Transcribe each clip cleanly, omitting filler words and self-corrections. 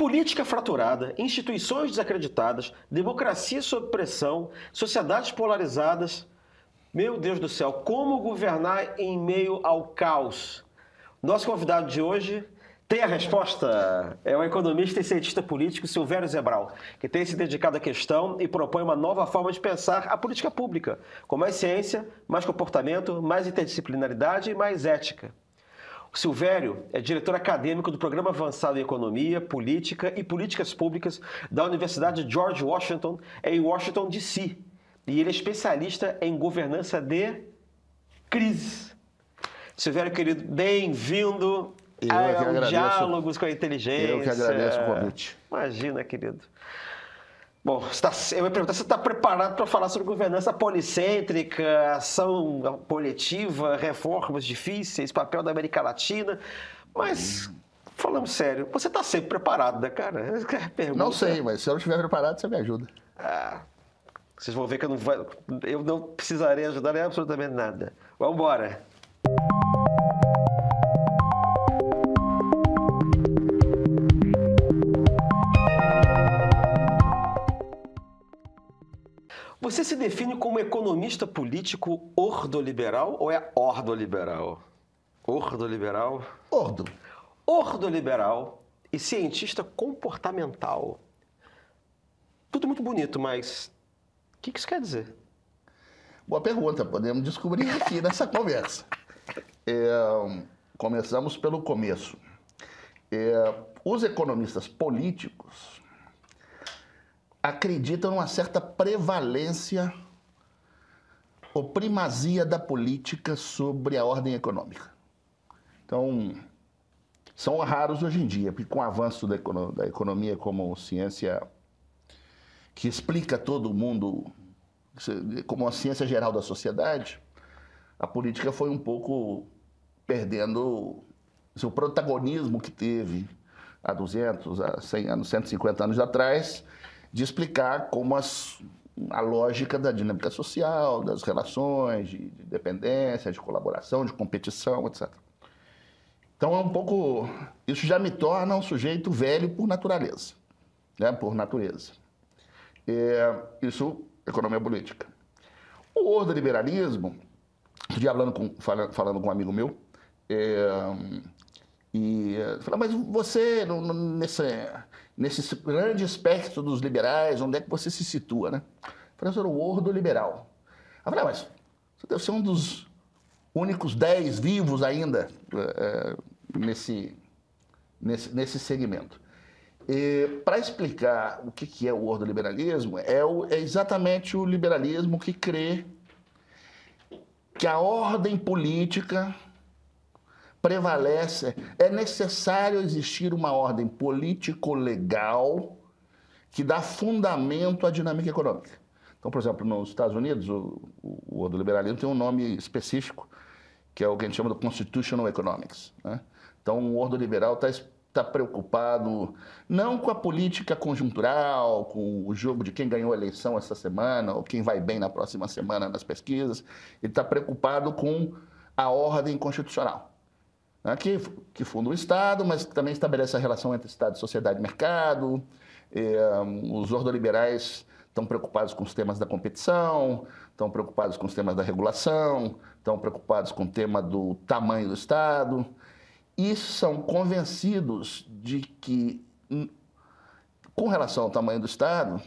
política fraturada, instituições desacreditadas, democracia sob pressão, sociedades polarizadas. Meu Deus do céu, como governar em meio ao caos? Nosso convidado de hoje tem a resposta. É o economista e cientista político Silvério Zebral, que tem se dedicado à questão e propõe uma nova forma de pensar a política pública, com mais ciência, mais comportamento, mais interdisciplinaridade e mais ética. O Silvério é diretor acadêmico do Programa Avançado em Economia, Política e Políticas Públicas da Universidade George Washington, em Washington, D.C. E ele é especialista em governança de crises. Silvério, querido, bem-vindo ao Diálogos com a Inteligência. Eu que agradeço o convite. Imagina, querido. Bom, eu ia perguntar se você está preparado para falar sobre governança policêntrica, ação coletiva, reformas difíceis, papel da América Latina, falando sério, você está sempre preparado, né, cara? Não sei, mas se eu não estiver preparado, você me ajuda. Vocês vão ver que eu não precisarei ajudar em absolutamente nada. Vamos embora. Você se define como economista político ordoliberal ou é ordoliberal? Ordoliberal? Ordo. Ordoliberal e cientista comportamental. Tudo muito bonito, mas o que isso quer dizer? Boa pergunta, podemos descobrir aqui nessa conversa. Começamos pelo começo. Os economistas políticos acreditam numa certa prevalência ou primazia da política sobre a ordem econômica. Então, são raros hoje em dia, porque com o avanço da economia como ciência que explica todo mundo, como a ciência geral da sociedade, a política foi um pouco perdendo o seu protagonismo que teve há 200, há 100 anos, 150 anos atrás, de explicar como a lógica da dinâmica social, das relações, de dependência, de colaboração, de competição, etc. Então, é um pouco... Isso já me torna um sujeito velho por natureza. Né? Por natureza. Isso, economia política. O ordoliberalismo, outro dia falando com um amigo meu, falou, mas você, nesse grande espectro dos liberais, onde é que você se situa, né? Eu falei, eu sou o ordoliberal. Eu falei, mas você deve ser um dos únicos 10 vivos ainda nesse segmento. Para explicar o que é o ordoliberalismo, é exatamente o liberalismo que crê que a ordem política prevalece, é necessário existir uma ordem político-legal que dá fundamento à dinâmica econômica. Então, por exemplo, nos Estados Unidos, o ordoliberalismo tem um nome específico, que é o que a gente chama de Constitutional Economics, né? Então, o ordoliberal está preocupado não com a política conjuntural, com o jogo de quem ganhou a eleição essa semana ou quem vai bem na próxima semana nas pesquisas. Ele está preocupado com a ordem constitucional, né? Que funda o Estado, mas também estabelece a relação entre Estado, sociedade e mercado. Os ordoliberais estão preocupados com os temas da competição, estão preocupados com os temas da regulação, estão preocupados com o tema do tamanho do Estado. E são convencidos de que, com relação ao tamanho do Estado,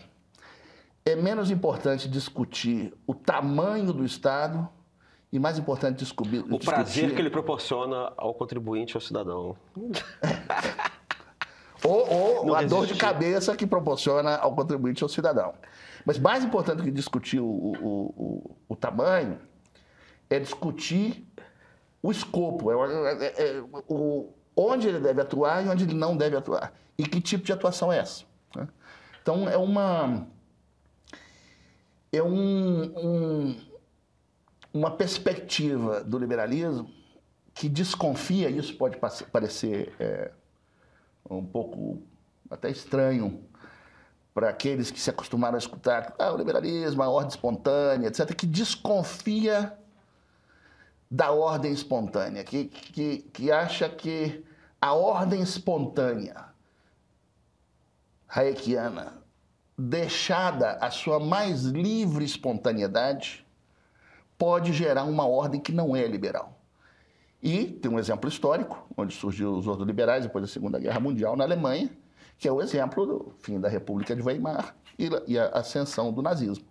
é menos importante discutir o tamanho do Estado e mais importante discutir... O prazer que ele proporciona ao contribuinte, ao cidadão. ou a dor de cabeça que proporciona ao contribuinte, ao cidadão. Mas mais importante do que discutir o tamanho é discutir o escopo, onde ele deve atuar e onde ele não deve atuar. E que tipo de atuação é essa, né? Então, uma perspectiva do liberalismo que desconfia, isso pode parecer um pouco até estranho para aqueles que se acostumaram a escutar o liberalismo, a ordem espontânea, etc., que desconfia da ordem espontânea, que acha que a ordem espontânea hayekiana, deixada a sua mais livre espontaneidade, pode gerar uma ordem que não é liberal. E tem um exemplo histórico, onde surgiu os ordoliberais depois da Segunda Guerra Mundial na Alemanha, que é o exemplo do fim da República de Weimar e a ascensão do nazismo.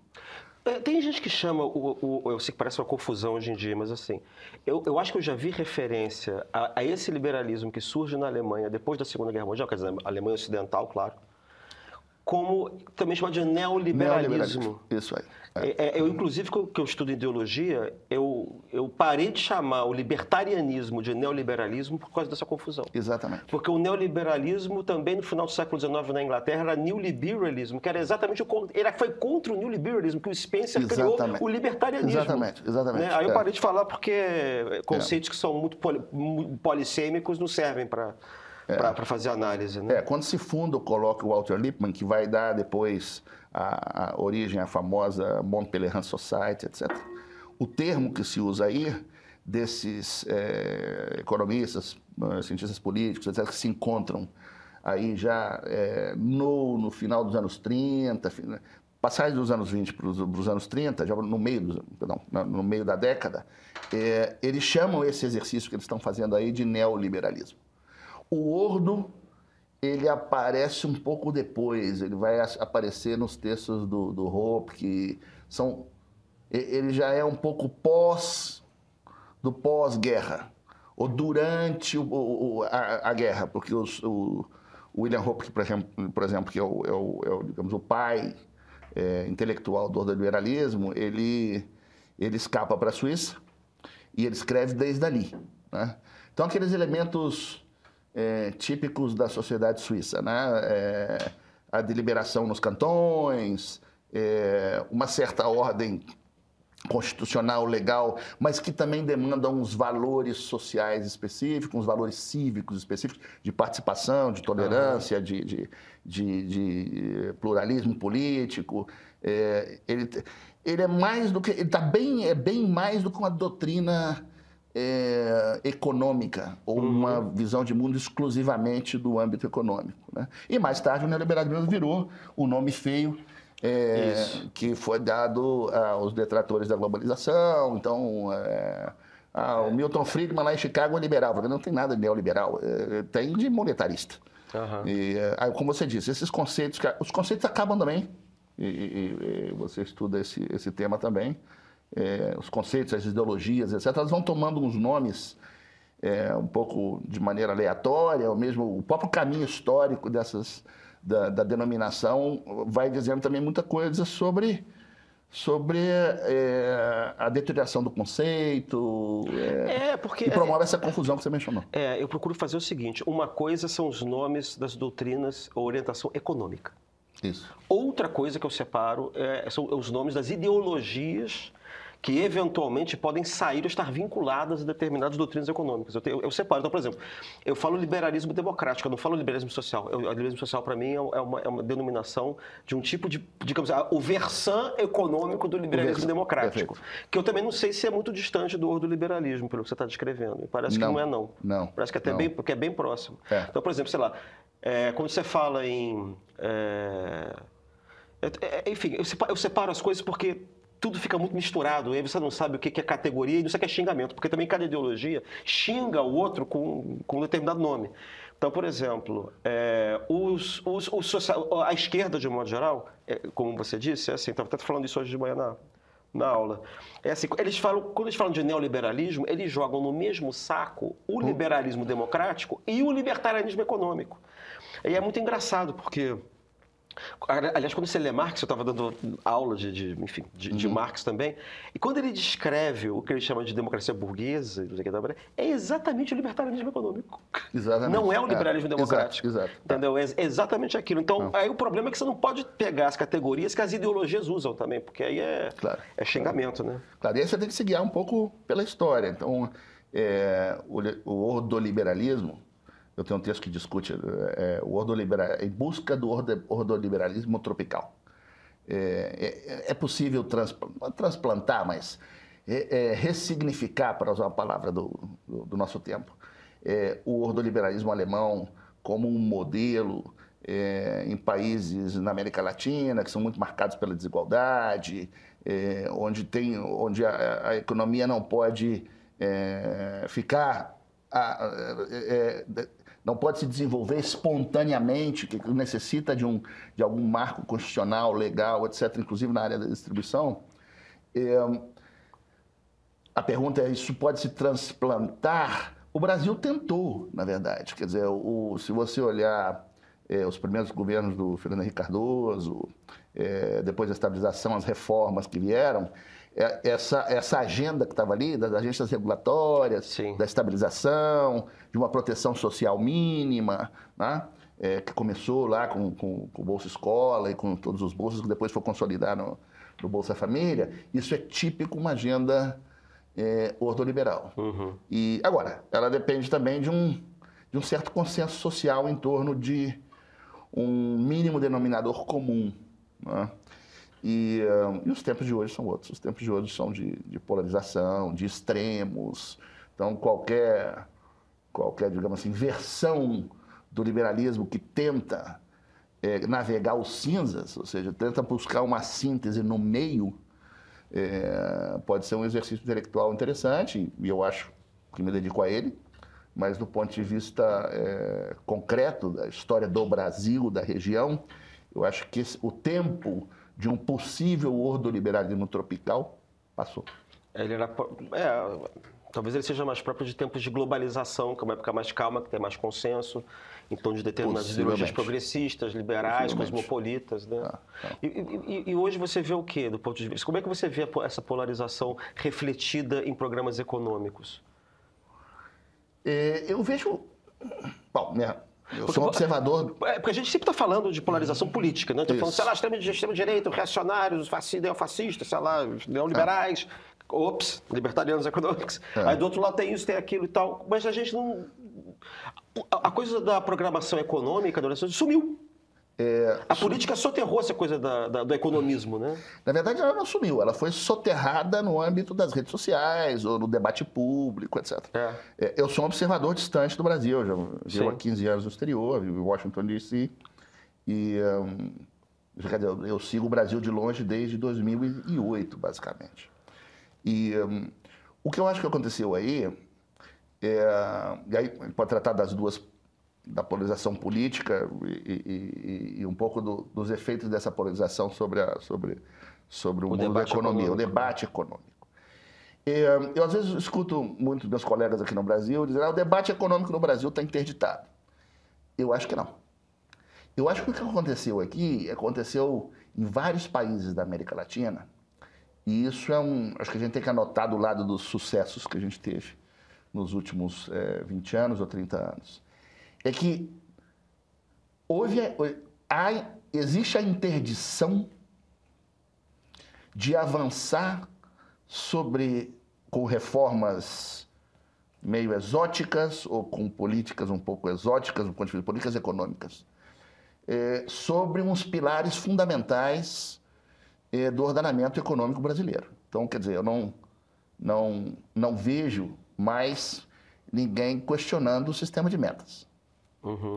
Tem gente que chama, eu sei que parece uma confusão hoje em dia, mas assim, eu acho que eu já vi referência a esse liberalismo que surge na Alemanha depois da Segunda Guerra Mundial, quer dizer, a Alemanha Ocidental, claro, como também chamado de neoliberalismo. Isso aí. Eu, inclusive, que eu estudo ideologia, eu parei de chamar o libertarianismo de neoliberalismo por causa dessa confusão. Exatamente. Porque o neoliberalismo também, no final do século XIX na Inglaterra, era new liberalism, que era exatamente o contrário. Ele foi contra o new liberalism, que o Spencer criou o libertarianismo. Exatamente. Né? Aí eu parei de falar porque conceitos que são muito polissêmicos não servem para fazer análise. Né? Quando se funda o colóquio Walter Lippmann, que vai dar depois a origem à famosa Mont Pelerin Society, etc. O termo que se usa aí, desses economistas, cientistas políticos, etc., que se encontram aí já no final dos anos 30, passagem dos anos 20 para os anos 30, já no meio da década, eles chamam esse exercício que eles estão fazendo aí de neoliberalismo. O Ordo, ele aparece um pouco depois, ele vai aparecer nos textos do Hoppe, que ele já é um pouco pós-guerra, ou durante a guerra, porque o William Hoppe, por exemplo, que é digamos, o pai intelectual do ordoliberalismo, ele escapa para a Suíça e ele escreve desde ali, né? Então, aqueles elementos típicos da sociedade suíça, né? A deliberação nos cantões, uma certa ordem constitucional, legal, mas que também demanda uns valores sociais específicos, uns valores cívicos específicos, de participação, de tolerância, de pluralismo político. Ele é mais do que... é bem mais do que uma doutrina econômica, ou uma visão de mundo exclusivamente do âmbito econômico, né? E mais tarde o neoliberalismo virou o nome feio que foi dado aos detratores da globalização. Então, o Milton Friedman lá em Chicago é liberal, porque não tem nada de neoliberal, tem de monetarista. E, como você disse, os conceitos acabam também, e você estuda esse tema também. Os conceitos, as ideologias, etc., elas vão tomando uns nomes um pouco de maneira aleatória, ou mesmo o próprio caminho histórico da denominação vai dizendo também muita coisa sobre a deterioração do conceito, e promove essa confusão que você mencionou. Eu procuro fazer o seguinte: uma coisa são os nomes das doutrinas ou orientação econômica. Isso. Outra coisa que eu separo são os nomes das ideologias que eventualmente podem sair ou estar vinculadas a determinadas doutrinas econômicas. Eu separo. Então, por exemplo, eu falo liberalismo democrático, eu não falo liberalismo social. O liberalismo social, para mim, é uma denominação de um tipo de, digamos, o versão econômico do liberalismo democrático. Perfeito. Que eu também não sei se é muito distante do ordoliberalismo, pelo que você está descrevendo. Parece que não é, não. Não. Parece que até porque é bem próximo. Então, por exemplo, sei lá, quando você fala em... enfim, eu separo as coisas porque tudo fica muito misturado, aí você não sabe o que é categoria e não sabe o que é xingamento, porque também cada ideologia xinga o outro com um determinado nome. Então, por exemplo, a esquerda, de um modo geral, como você disse, estava até falando isso hoje de manhã na aula, assim, quando eles falam de neoliberalismo, eles jogam no mesmo saco o liberalismo democrático e o libertarianismo econômico. E é muito engraçado, porque... Aliás, quando você lê Marx, eu estava dando aula de Marx também, e quando ele descreve o que ele chama de democracia burguesa, é exatamente o libertarianismo econômico. Exatamente. Não é o liberalismo democrático. Exato. Entendeu? É exatamente aquilo. Então, aí o problema é que você não pode pegar as categorias que as ideologias usam também, porque aí é xingamento, né? Claro, e aí você tem que se guiar um pouco pela história. Então, o ordoliberalismo, eu tenho um texto que discute em busca do ordoliberalismo tropical. É possível transplantar, mas ressignificar, para usar uma palavra do nosso tempo, o ordoliberalismo alemão como um modelo em países na América Latina, que são muito marcados pela desigualdade, onde a economia não pode não pode se desenvolver espontaneamente, que necessita de algum marco constitucional, legal, etc., inclusive na área da distribuição. A pergunta é, isso pode se transplantar? O Brasil tentou, na verdade. Quer dizer, se você olhar os primeiros governos do Fernando Henrique Cardoso, depois da estabilização, as reformas que vieram, essa agenda que estava ali, das agências regulatórias, Sim. da estabilização, de uma proteção social mínima, né? Que começou lá com o Bolsa Escola e com todos os bolsos, que depois foi consolidar no Bolsa Família, isso é típico uma agenda ordoliberal. Uhum. E, agora, ela depende também de um certo consenso social em torno de um mínimo denominador comum, né? E os tempos de hoje são outros. Os tempos de hoje são de polarização, de extremos. Então, qualquer, digamos assim, versão do liberalismo que tenta navegar os cinzas, ou seja, tenta buscar uma síntese no meio, pode ser um exercício intelectual interessante, e eu acho que me dedico a ele, mas do ponto de vista concreto da história do Brasil, da região, eu acho que o tempo de um possível ordoliberalismo tropical passou. Talvez ele seja mais próprio de tempos de globalização, que é uma época mais calma, que tem mais consenso, em torno de determinadas ideologias progressistas, liberais, cosmopolitas, né? E hoje você vê o quê, do ponto de vista? Como é que você vê essa polarização refletida em programas econômicos? Eu vejo... Bom, eu sou um observador... Porque a gente sempre está falando de polarização política, né? Está falando, sei lá, extrema-direita, reacionários, neofascistas, sei lá, neoliberais, libertarianos econômicos. Aí do outro lado tem isso, tem aquilo e tal. Mas a gente não... A coisa da programação econômica sumiu. A política soterrou essa coisa do economismo, né? Na verdade, ela não sumiu. Ela foi soterrada no âmbito das redes sociais ou no debate público, etc. Eu sou um observador distante do Brasil. Já vivo há 15 anos no exterior, vivo em Washington, D.C. E eu sigo o Brasil de longe desde 2008, basicamente. E o que eu acho que aconteceu aí, e aí pode tratar das duas, da polarização política e um pouco dos efeitos dessa polarização sobre o mundo da economia, o debate econômico. Eu, às vezes, escuto muitos meus colegas aqui no Brasil dizer o debate econômico no Brasil está interditado. Eu acho que não. Eu acho que o que aconteceu aqui aconteceu em vários países da América Latina, e isso acho que a gente tem que anotar do lado dos sucessos que a gente teve nos últimos 20 anos ou 30 anos. É que existe a interdição de avançar com reformas meio exóticas ou com políticas um pouco exóticas, do ponto de vista de políticas econômicas, sobre uns pilares fundamentais do ordenamento econômico brasileiro. Então, quer dizer, eu não vejo mais ninguém questionando o sistema de metas. Uhum.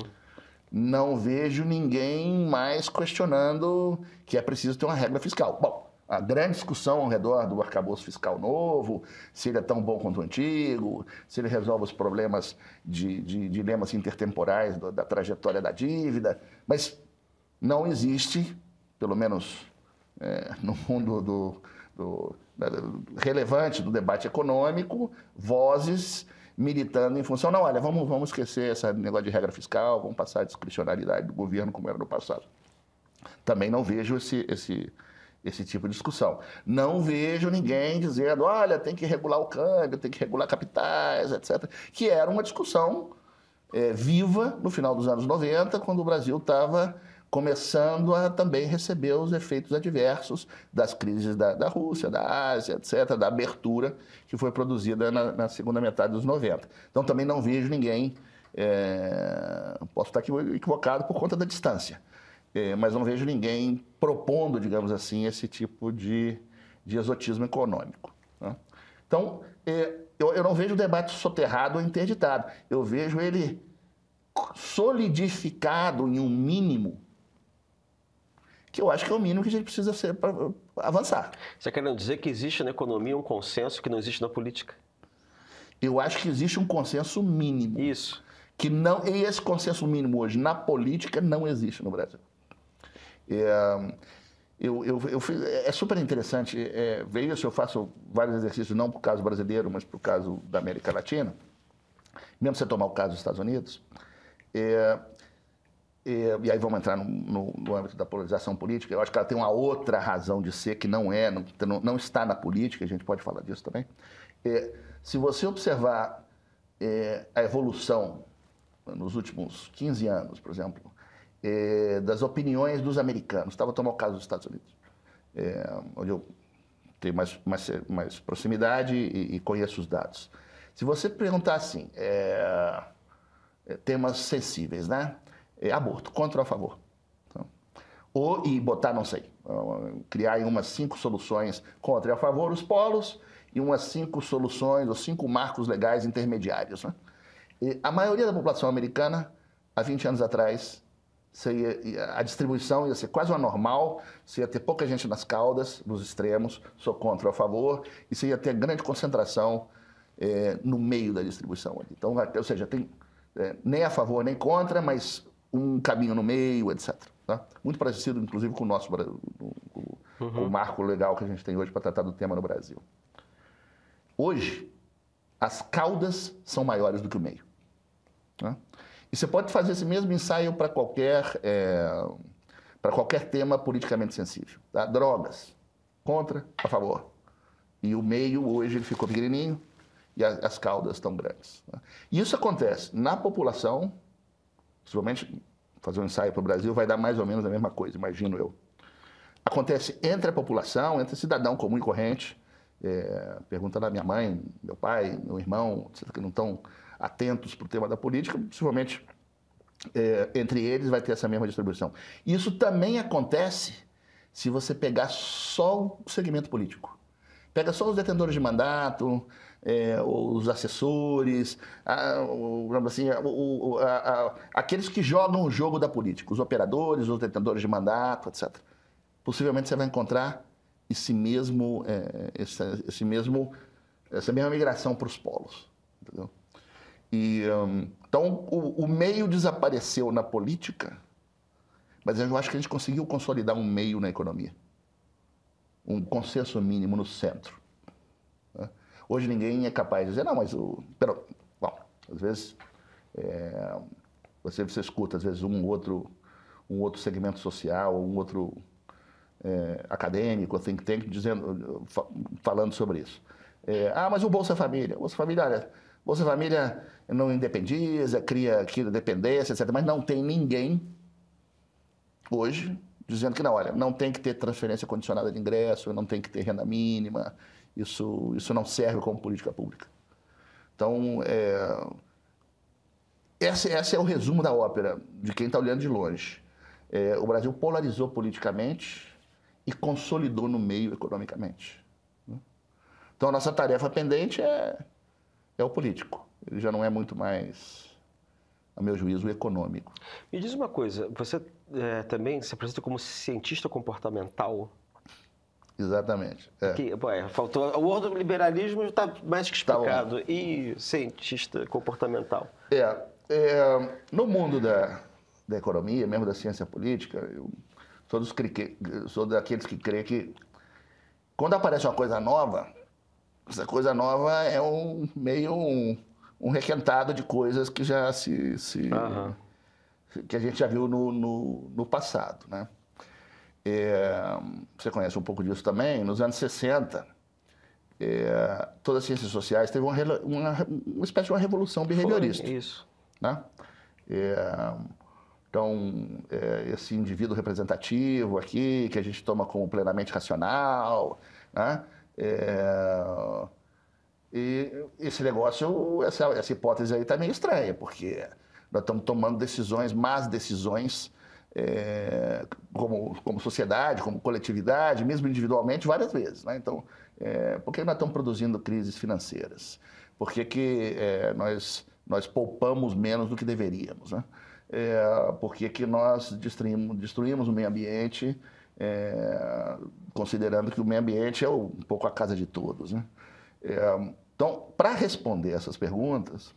Não vejo ninguém mais questionando que é preciso ter uma regra fiscal. Bom, a grande discussão ao redor do arcabouço fiscal novo, se ele é tão bom quanto o antigo, se ele resolve os problemas de dilemas intertemporais da trajetória da dívida, mas não existe, pelo menos no mundo relevante do debate econômico, vozes militando em função, não, olha, vamos esquecer esse negócio de regra fiscal, vamos passar a discricionalidade do governo como era no passado. Também não vejo esse tipo de discussão. Não vejo ninguém dizendo, olha, tem que regular o câmbio, tem que regular capitais, etc., que era uma discussão viva no final dos anos 90, quando o Brasil estava começando a também receber os efeitos adversos das crises da Rússia, da Ásia, etc., da abertura que foi produzida na segunda metade dos 90. Então, também não vejo ninguém, posso estar equivocado por conta da distância, mas não vejo ninguém propondo, digamos assim, esse tipo de exotismo econômico, né? Então, eu não vejo o debate soterrado ou interditado, eu vejo ele solidificado em um mínimo, que eu acho que é o mínimo que a gente precisa ser para avançar. Você está querendo dizer que existe na economia um consenso que não existe na política? Eu acho que existe um consenso mínimo. Isso. Que não, e esse consenso mínimo hoje na política não existe no Brasil. É super interessante ver isso. Eu faço vários exercícios, não para o caso brasileiro, mas para o caso da América Latina. Mesmo você tomar o caso dos Estados Unidos. E aí vamos entrar no âmbito da polarização política. Eu acho que ela tem uma outra razão de ser que não está na política, a gente pode falar disso também. Se você observar a evolução nos últimos 15 anos, por exemplo, das opiniões dos americanos, estava a tomar o caso dos Estados Unidos, onde eu tenho mais proximidade e conheço os dados. Se você perguntar assim, temas sensíveis, né? Aborto, contra ou a favor? Então, e botar, não sei, criar aí umas 5 soluções contra e a favor, os polos, e umas 5 soluções ou 5 marcos legais intermediários. Né? A maioria da população americana, há 20 anos atrás, a distribuição ia ser quase uma normal, você ia ter pouca gente nas caudas, nos extremos, sou contra ou a favor, e você ia ter grande concentração no meio da distribuição. Então, ou seja, tem nem a favor nem contra, mas um caminho no meio, etc. Tá? Muito parecido, inclusive, com o nosso com o marco legal que a gente tem hoje para tratar do tema no Brasil. Hoje, as caudas são maiores do que o meio. Tá? E você pode fazer esse mesmo ensaio para qualquer tema politicamente sensível. Tá? Drogas, contra, a favor. E o meio, hoje, ele ficou pequenininho e as caudas estão grandes. Tá? E isso acontece na população. Possivelmente, fazer um ensaio para o Brasil vai dar mais ou menos a mesma coisa, imagino eu. Acontece entre a população, entre cidadão comum e corrente. Pergunta da minha mãe, meu pai, meu irmão, que não estão atentos para o tema da política, possivelmente entre eles vai ter essa mesma distribuição. Isso também acontece se você pegar só o segmento político. Pega só os detentores de mandato, os assessores, assim, aqueles que jogam o jogo da política, os operadores, os detentores de mandato, etc. Possivelmente você vai encontrar essa mesma migração para os polos. Entendeu? Então, o meio desapareceu na política, mas eu acho que a gente conseguiu consolidar um meio na economia. Um consenso mínimo no centro. Né? Hoje ninguém é capaz de dizer, não, mas bom, às vezes você escuta, às vezes, um outro segmento social, um outro acadêmico, think tank, falando sobre isso. Mas o Bolsa Família. Bolsa Família não independiza, cria dependência, etc. Mas não tem ninguém hoje dizendo que não, olha, não tem que ter transferência condicionada de ingresso, não tem que ter renda mínima, isso não serve como política pública. Então, esse é o resumo da ópera, de quem está olhando de longe. O Brasil polarizou politicamente e consolidou no meio economicamente. Então, a nossa tarefa pendente é o político. Ele já não é muito mais, a meu juízo, econômico. Me diz uma coisa, você também se apresenta como cientista comportamental? Exatamente. Faltou. O ordoliberalismo está mais que explicado. Tá, e cientista comportamental? No mundo da economia, mesmo da ciência política, eu sou daqueles que creem que quando aparece uma coisa nova, essa coisa nova é meio um requentado de coisas que já que a gente já viu no passado, né? Você conhece um pouco disso também. Nos anos 60, todas as ciências sociais teve uma espécie de uma revolução behaviorista. Foi isso. Né? Então, esse indivíduo representativo aqui, que a gente toma como plenamente racional, né? E esse negócio, essa hipótese aí está meio estranha, porque nós estamos tomando más decisões, como sociedade, como coletividade, mesmo individualmente, várias vezes. Né? Então, por que nós estamos produzindo crises financeiras? Por que nós nós poupamos menos do que deveríamos, né? Porque que nós destruímos o meio ambiente, considerando que o meio ambiente é um pouco a casa de todos, né? Então, para responder essas perguntas,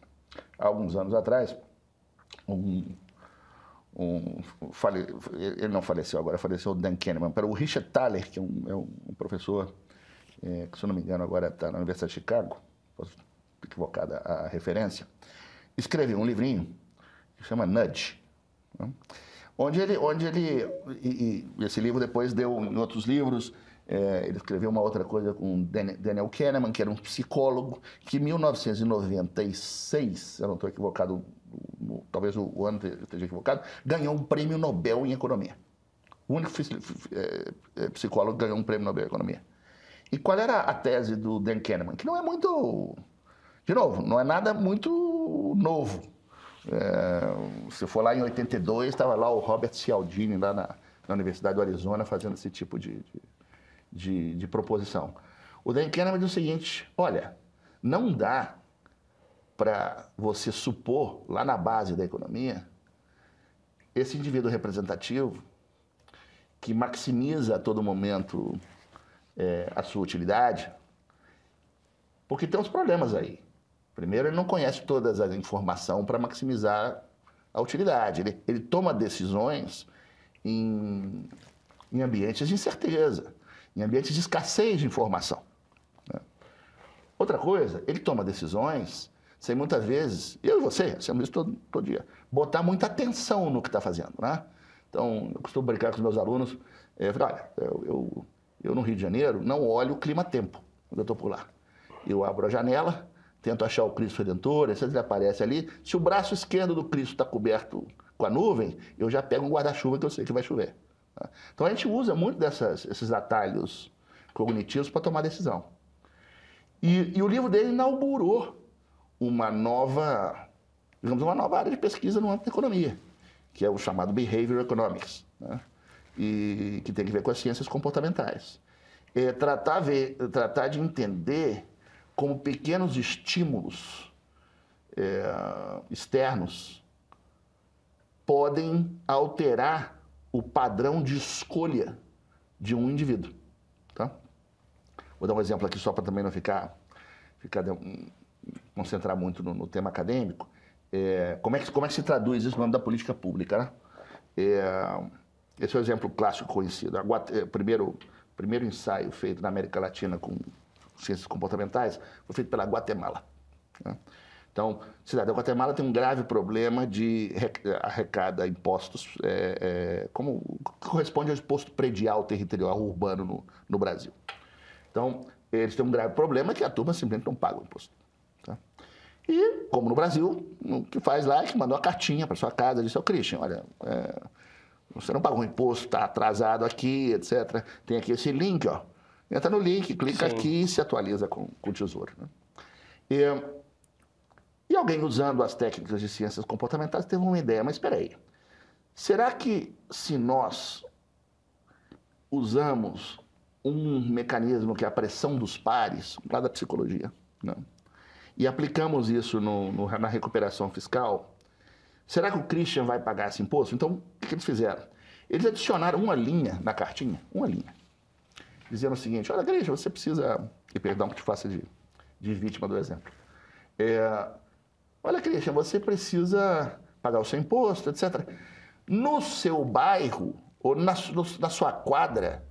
há alguns anos atrás, ele não faleceu agora, faleceu o Dan Kahneman, para o Richard Thaler, que é um professor, que se eu não me engano agora está na Universidade de Chicago, posso estar equivocada a referência, escreveu um livrinho que chama Nudge, né? onde ele esse livro depois deu em outros livros. Ele escreveu uma outra coisa com Daniel Kahneman, que era um psicólogo, que em 1996, se eu não estou equivocado, talvez o ano esteja equivocado, ganhou um prêmio Nobel em Economia. O único psicólogo que ganhou um prêmio Nobel em Economia. E qual era a tese do Dan Kahneman? Que não é muito... De novo, não é nada muito novo. Se for lá em 82, estava lá o Robert Cialdini, lá na Universidade do Arizona, fazendo esse tipo de proposição. O Dan Kahneman diz o seguinte: olha, não dá para você supor, lá na base da economia, esse indivíduo representativo que maximiza a todo momento a sua utilidade, porque tem uns problemas aí. Primeiro, ele não conhece toda a informação para maximizar a utilidade. Ele toma decisões em ambientes de incerteza, em ambientes de escassez de informação, né? Outra coisa, ele toma decisões sem muitas vezes, eu e você, hacemos isso todo dia, botar muita atenção no que está fazendo, né? Então, eu costumo brincar com os meus alunos, olha, eu no Rio de Janeiro não olho o clima-tempo quando eu estou por lá. Eu abro a janela, tento achar o Cristo Redentor, às vezes ele aparece ali. Se o braço esquerdo do Cristo está coberto com a nuvem, eu já pego um guarda-chuva que eu sei que vai chover. Então a gente usa muito esses atalhos cognitivos para tomar decisão. E o livro dele inaugurou uma nova área de pesquisa no âmbito da economia, que é o chamado Behavior Economics, né? E que tem a ver com as ciências comportamentais. Tratar de entender como pequenos estímulos externos podem alterar o padrão de escolha de um indivíduo, tá? Vou dar um exemplo aqui só para também não concentrar muito no tema acadêmico. Como é que se traduz isso no âmbito da política pública, né? Esse é o exemplo clássico conhecido. O primeiro ensaio feito na América Latina com ciências comportamentais foi feito pela Guatemala, né? Então, a cidade da Guatemala tem um grave problema de arrecada impostos, como corresponde ao imposto predial territorial urbano no Brasil. Então, eles têm um grave problema que a turma simplesmente não paga o imposto, tá? E, como no Brasil, o que faz lá é que mandou uma cartinha para sua casa, disse ao Christian: olha, você não pagou o imposto, está atrasado aqui, etc. Tem aqui esse link, ó. Entra no link, clica aqui e se atualiza com o tesouro, né? E alguém usando as técnicas de ciências comportamentais teve uma ideia: mas espera aí, será que se nós usamos um mecanismo que é a pressão dos pares, lá da psicologia, né, e aplicamos isso na recuperação fiscal, será que o Christian vai pagar esse imposto? Então, o que eles fizeram? Eles adicionaram uma linha na cartinha, dizendo o seguinte: olha, Christian, você precisa... E perdão que te faça de vítima do exemplo. Olha, Christian, você precisa pagar o seu imposto, etc. No seu bairro, ou na sua quadra,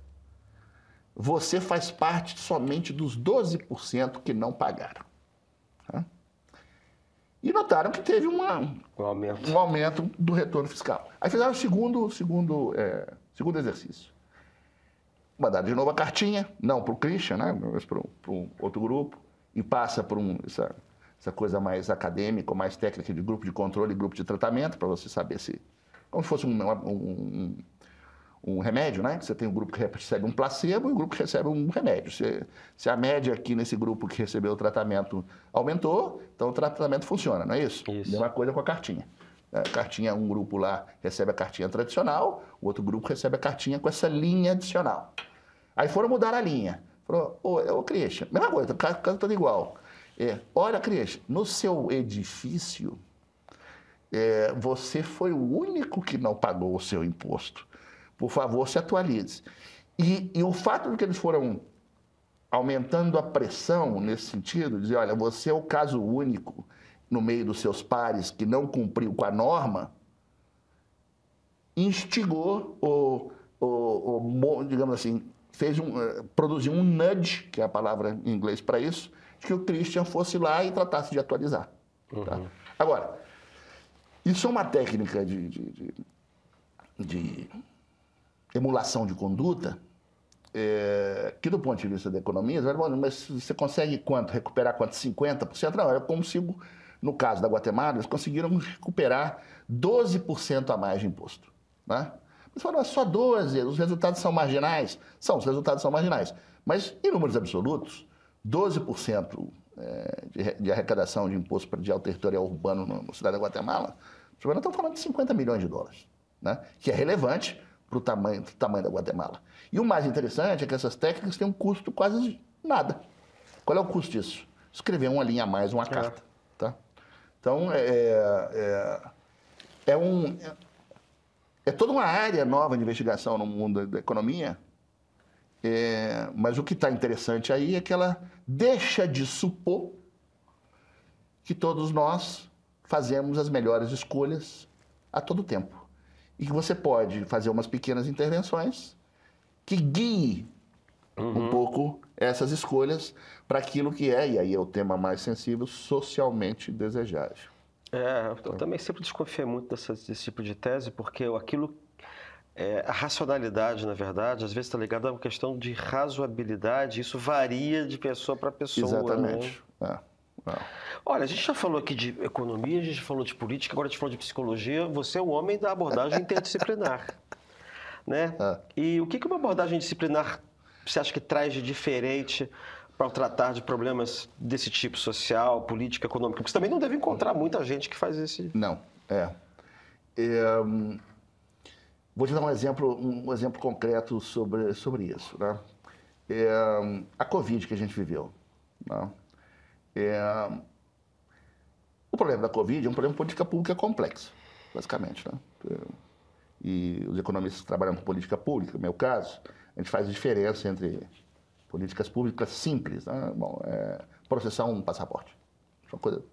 você faz parte somente dos 12% que não pagaram. Tá? E notaram que teve um aumento do retorno fiscal. Aí fizeram o segundo exercício. Mandaram de novo a cartinha, não para o Christian, né, mas para um outro grupo, e passa por essa coisa mais acadêmica, mais técnica de grupo de controle e grupo de tratamento, para você saber se... Como se fosse um remédio, né? Você tem um grupo que recebe um placebo e um grupo que recebe um remédio. Se a média aqui nesse grupo que recebeu o tratamento aumentou, então o tratamento funciona, não é isso? Isso. Mesma coisa com a cartinha. A cartinha, um grupo lá recebe a cartinha tradicional, o outro grupo recebe a cartinha com essa linha adicional. Aí foram mudar a linha. Falou: ô Christian, mesma coisa, o caso todo igual. Olha, Cris, no seu edifício, você foi o único que não pagou o seu imposto. Por favor, se atualize. E o fato de que eles foram aumentando a pressão nesse sentido, dizer, olha, você é o caso único no meio dos seus pares que não cumpriu com a norma, instigou digamos assim, produziu um nudge, que é a palavra em inglês para isso, de que o Christian fosse lá e tratasse de atualizar. Tá? Agora, isso é uma técnica de emulação de conduta, que do ponto de vista da economia, mas você consegue quanto? Recuperar quanto? 50%? Não, eu consigo, no caso da Guatemala, eles conseguiram recuperar 12% a mais de imposto. Né? Você fala, só 12, os resultados são marginais? Os resultados são marginais. Mas, em números absolutos, 12% de arrecadação de imposto predial territorial urbano na cidade da Guatemala, nós estamos falando de 50 milhões de dólares, né? Que é relevante para o tamanho da Guatemala. E o mais interessante é que essas técnicas têm um custo quase nada. Qual é o custo disso? Escrever uma linha a mais, uma carta. Tá? Então, é toda uma área nova de investigação no mundo da economia, mas o que está interessante aí é que ela deixa de supor que todos nós fazemos as melhores escolhas a todo tempo. E que você pode fazer umas pequenas intervenções que guiem um pouco essas escolhas para aquilo que é, e aí é o tema mais sensível, socialmente desejável. Eu também sempre desconfiei muito desse tipo de tese, porque a racionalidade, na verdade, às vezes está ligada a uma questão de razoabilidade, isso varia de pessoa para pessoa. Exatamente. Né? Olha, a gente já falou aqui de economia, a gente falou de política, agora a gente falou de psicologia, você é o homem da abordagem interdisciplinar. Né? E o que uma abordagem disciplinar você acha que traz de diferente para tratar de problemas desse tipo, social, político, econômico? Porque você também não deve encontrar muita gente que faz esse... Não, vou te dar um exemplo concreto sobre isso. Né? A Covid que a gente viveu. Né? O problema da Covid é um problema de política pública complexo, basicamente. Né? E os economistas que trabalham com política pública, no meu caso, a gente faz a diferença entre políticas públicas simples, né? Processar um passaporte. Uma coisa,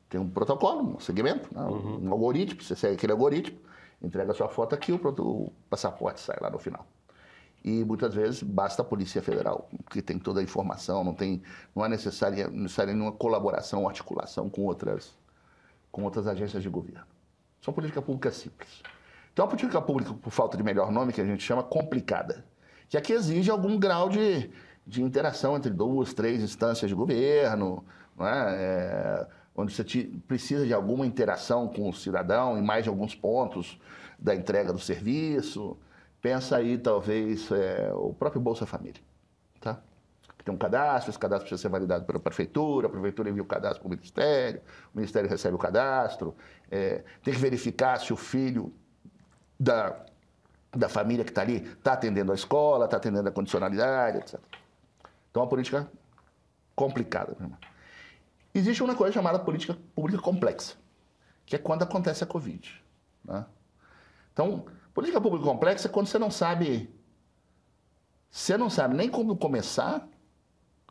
tem um protocolo, um segmento, né? Um algoritmo, você segue aquele algoritmo, entrega a sua foto aqui, o passaporte sai lá no final. E muitas vezes basta a Polícia Federal, que tem toda a informação, não é necessária nenhuma colaboração, articulação com outras agências de governo. São políticas públicas simples. Então, a política pública, por falta de melhor nome, que a gente chama complicada, que aqui exige algum grau de interação entre 2, 3 instâncias de governo, não é? Onde você precisa de alguma interação com o cidadão em mais de alguns pontos da entrega do serviço. Pensa aí, talvez, o próprio Bolsa Família. Tá? Tem um cadastro, esse cadastro precisa ser validado pela prefeitura, a prefeitura envia o cadastro para o Ministério recebe o cadastro, tem que verificar se o filho da família que está ali está atendendo a escola, está atendendo a condicionalidade, etc. Então, é uma política complicada. Existe uma coisa chamada política pública complexa, que é quando acontece a Covid. Né? Então, política pública complexa é quando você não sabe nem como começar,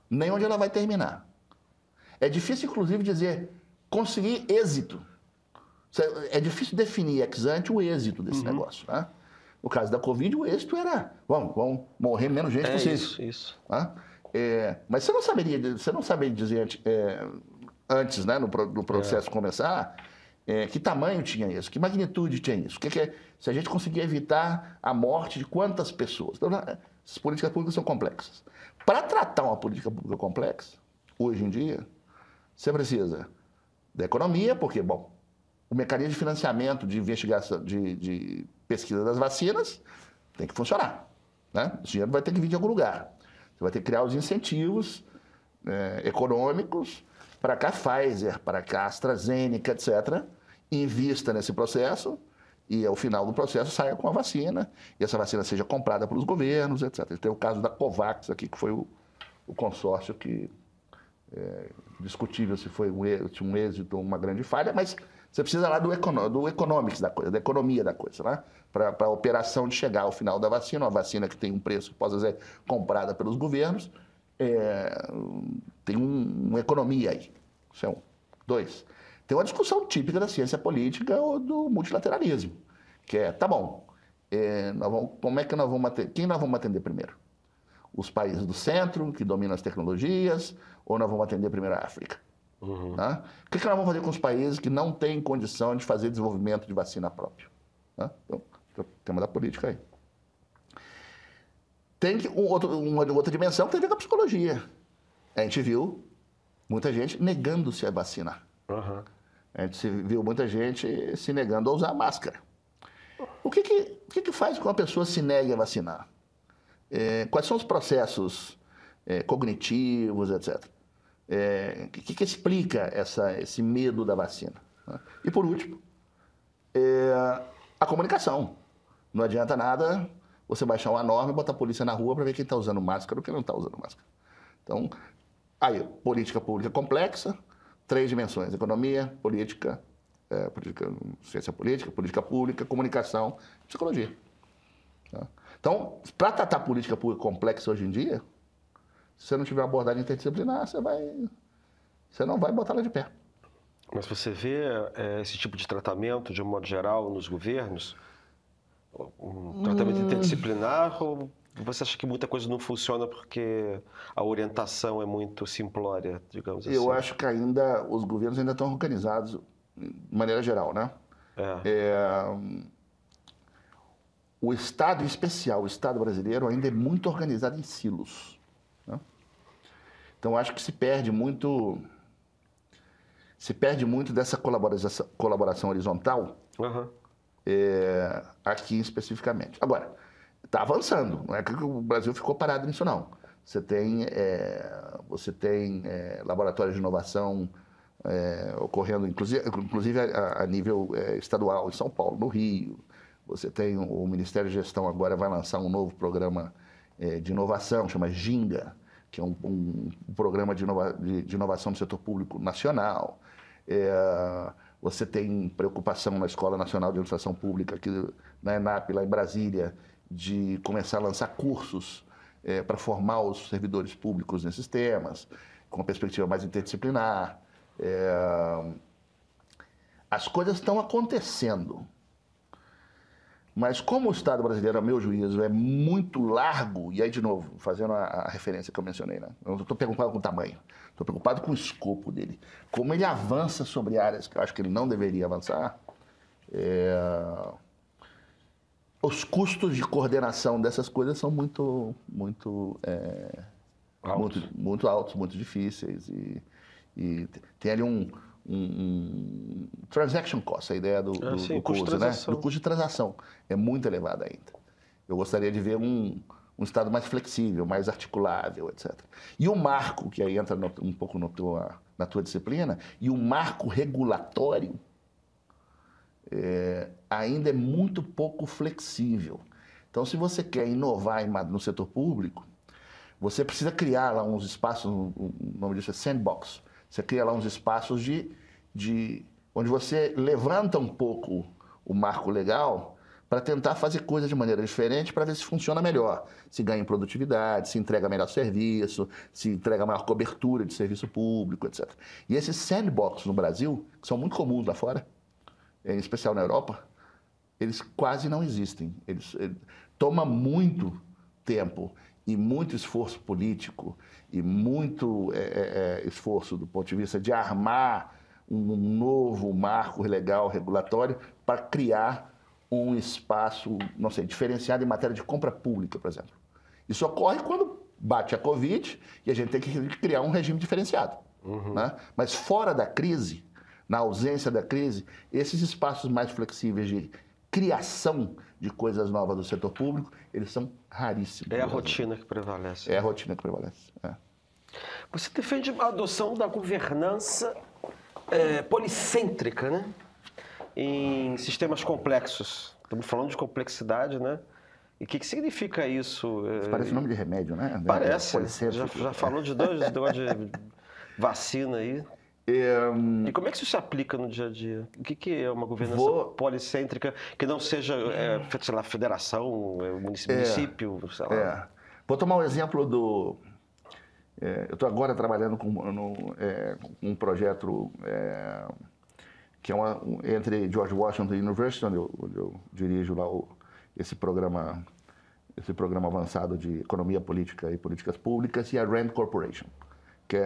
nem onde ela vai terminar. É difícil, inclusive, conseguir êxito. É difícil definir ex ante o êxito desse negócio. Né? No caso da Covid, o êxito era, vamos morrer menos gente possível. Isso. Né? Mas você não saberia dizer antes, né, no processo começar, que tamanho tinha isso, que magnitude tinha isso, se a gente conseguir evitar a morte de quantas pessoas. Então, essas políticas públicas são complexas. Para tratar uma política pública complexa, hoje em dia, você precisa da economia, porque, o mecanismo de financiamento de investigação, de pesquisa das vacinas tem que funcionar. Né? Esse dinheiro vai ter que vir de algum lugar. Você vai ter que criar os incentivos econômicos para que a Pfizer, para que a AstraZeneca, etc., invista nesse processo e, ao final do processo, saia com a vacina e essa vacina seja comprada pelos governos, etc. Tem o caso da COVAX aqui, que foi o consórcio que discutível se foi um êxito ou uma grande falha, mas você precisa lá do economics da coisa, da economia da coisa, né? Para a operação de chegar ao final da vacina, uma vacina que tem um preço que possa ser comprada pelos governos, tem uma economia aí. Isso é um. 2, tem uma discussão típica da ciência política ou do multilateralismo, que é, tá bom, como é que nós vamos atender, quem nós vamos atender primeiro? Os países do centro, que dominam as tecnologias, ou nós vamos atender primeiro a África? Tá? O que nós vamos fazer com os países que não têm condição de fazer desenvolvimento de vacina próprio? Tá? Então, o tema da política aí. Tem uma outra dimensão que tem a ver com a psicologia. A gente viu muita gente negando-se a vacinar. A gente viu muita gente se negando a usar máscara. O que faz com que uma pessoa se negue a vacinar? Quais são os processos cognitivos, etc.? O que explica esse medo da vacina? E, por último, a comunicação. Não adianta nada você baixar uma norma e botar a polícia na rua para ver quem está usando máscara ou quem não está usando máscara. Então, aí, política pública complexa, 3 dimensões: economia, ciência política, política pública, comunicação, psicologia. Tá? Então, para tratar política pública complexa hoje em dia, se você não tiver uma abordagem interdisciplinar, você não vai botar ela de pé. Mas você vê esse tipo de tratamento, de um modo geral, nos governos? Um tratamento interdisciplinar, ou você acha que muita coisa não funciona porque a orientação é muito simplória, digamos assim? Eu acho que os governos ainda estão organizados, de maneira geral, né? O Estado, em especial o Estado brasileiro, ainda é muito organizado em silos. Né? Então, acho que se perde muito dessa colaboração horizontal, aqui especificamente. Agora, está avançando, não é que o Brasil ficou parado nisso, não. Você tem laboratórios de inovação ocorrendo, inclusive a nível estadual, em São Paulo, no Rio. Você tem o Ministério de Gestão agora vai lançar um novo programa de inovação, chama Ginga, que é um programa de inovação do setor público nacional. Você tem preocupação na Escola Nacional de Administração Pública, aqui na ENAP, lá em Brasília, de começar a lançar cursos para formar os servidores públicos nesses temas, com uma perspectiva mais interdisciplinar. As coisas estão acontecendo. Mas como o Estado brasileiro, a meu juízo, é muito largo, e aí, de novo, fazendo a referência que eu mencionei, né? Eu não estou preocupado com o tamanho, estou preocupado com o escopo dele. Como ele avança sobre áreas que eu acho que ele não deveria avançar, os custos de coordenação dessas coisas são muito altos, muito difíceis. E tem ali um transaction cost, a ideia do custo, né? Do custo de transação é muito elevado ainda. Eu gostaria de ver um Estado mais flexível, mais articulável, etc. E o marco, que aí entra um pouco na tua disciplina, e o marco regulatório ainda é muito pouco flexível. Então, se você quer inovar no setor público, você precisa criar lá uns espaços, o nome disso é sandbox. Você cria lá uns espaços onde você levanta um pouco o marco legal para tentar fazer coisas de maneira diferente para ver se funciona melhor. Se ganha em produtividade, se entrega melhor serviço, se entrega maior cobertura de serviço público, etc. E esses sandbox no Brasil, que são muito comuns lá fora, em especial na Europa, eles quase não existem. Toma muito tempo e muito esforço político e muito esforço do ponto de vista de armar um novo marco legal, regulatório, para criar um espaço, não sei, diferenciado em matéria de compra pública, por exemplo. Isso ocorre quando bate a Covid e a gente tem que criar um regime diferenciado. Né? Mas fora da crise, na ausência da crise, esses espaços mais flexíveis de criação de coisas novas do setor público, eles são raríssimos. É a rotina que prevalece. É a rotina que prevalece. Você defende a adoção da governança policêntrica, né? Em sistemas complexos. Estamos falando de complexidade, né? E o que significa isso? Parece nome de remédio, né? Parece. Já falou de dois, vacina aí. E como é que isso se aplica no dia a dia? O que é uma governança policêntrica que não seja, sei lá, federação, município, sei lá? Vou tomar um exemplo do... eu estou agora trabalhando com um projeto que é entre George Washington University, onde eu dirijo lá esse programa avançado de economia política e políticas públicas, e a Rand Corporation, que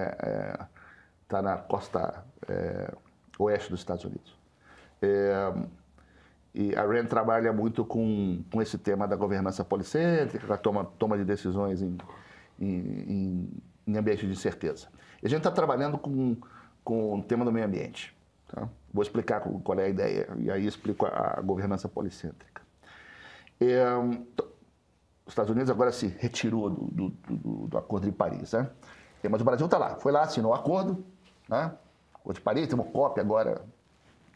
está na costa oeste dos Estados Unidos. E a Rand trabalha muito com esse tema da governança policêntrica, a toma de decisões em ambiente de incerteza. E a gente está trabalhando com o tema do meio ambiente. Tá? Vou explicar qual é a ideia, e aí explico a governança policêntrica. Os Estados Unidos agora se retirou do Acordo de Paris, né? Mas o Brasil está lá, foi lá, assinou o acordo, né? Acordo de Paris, tem uma COP agora,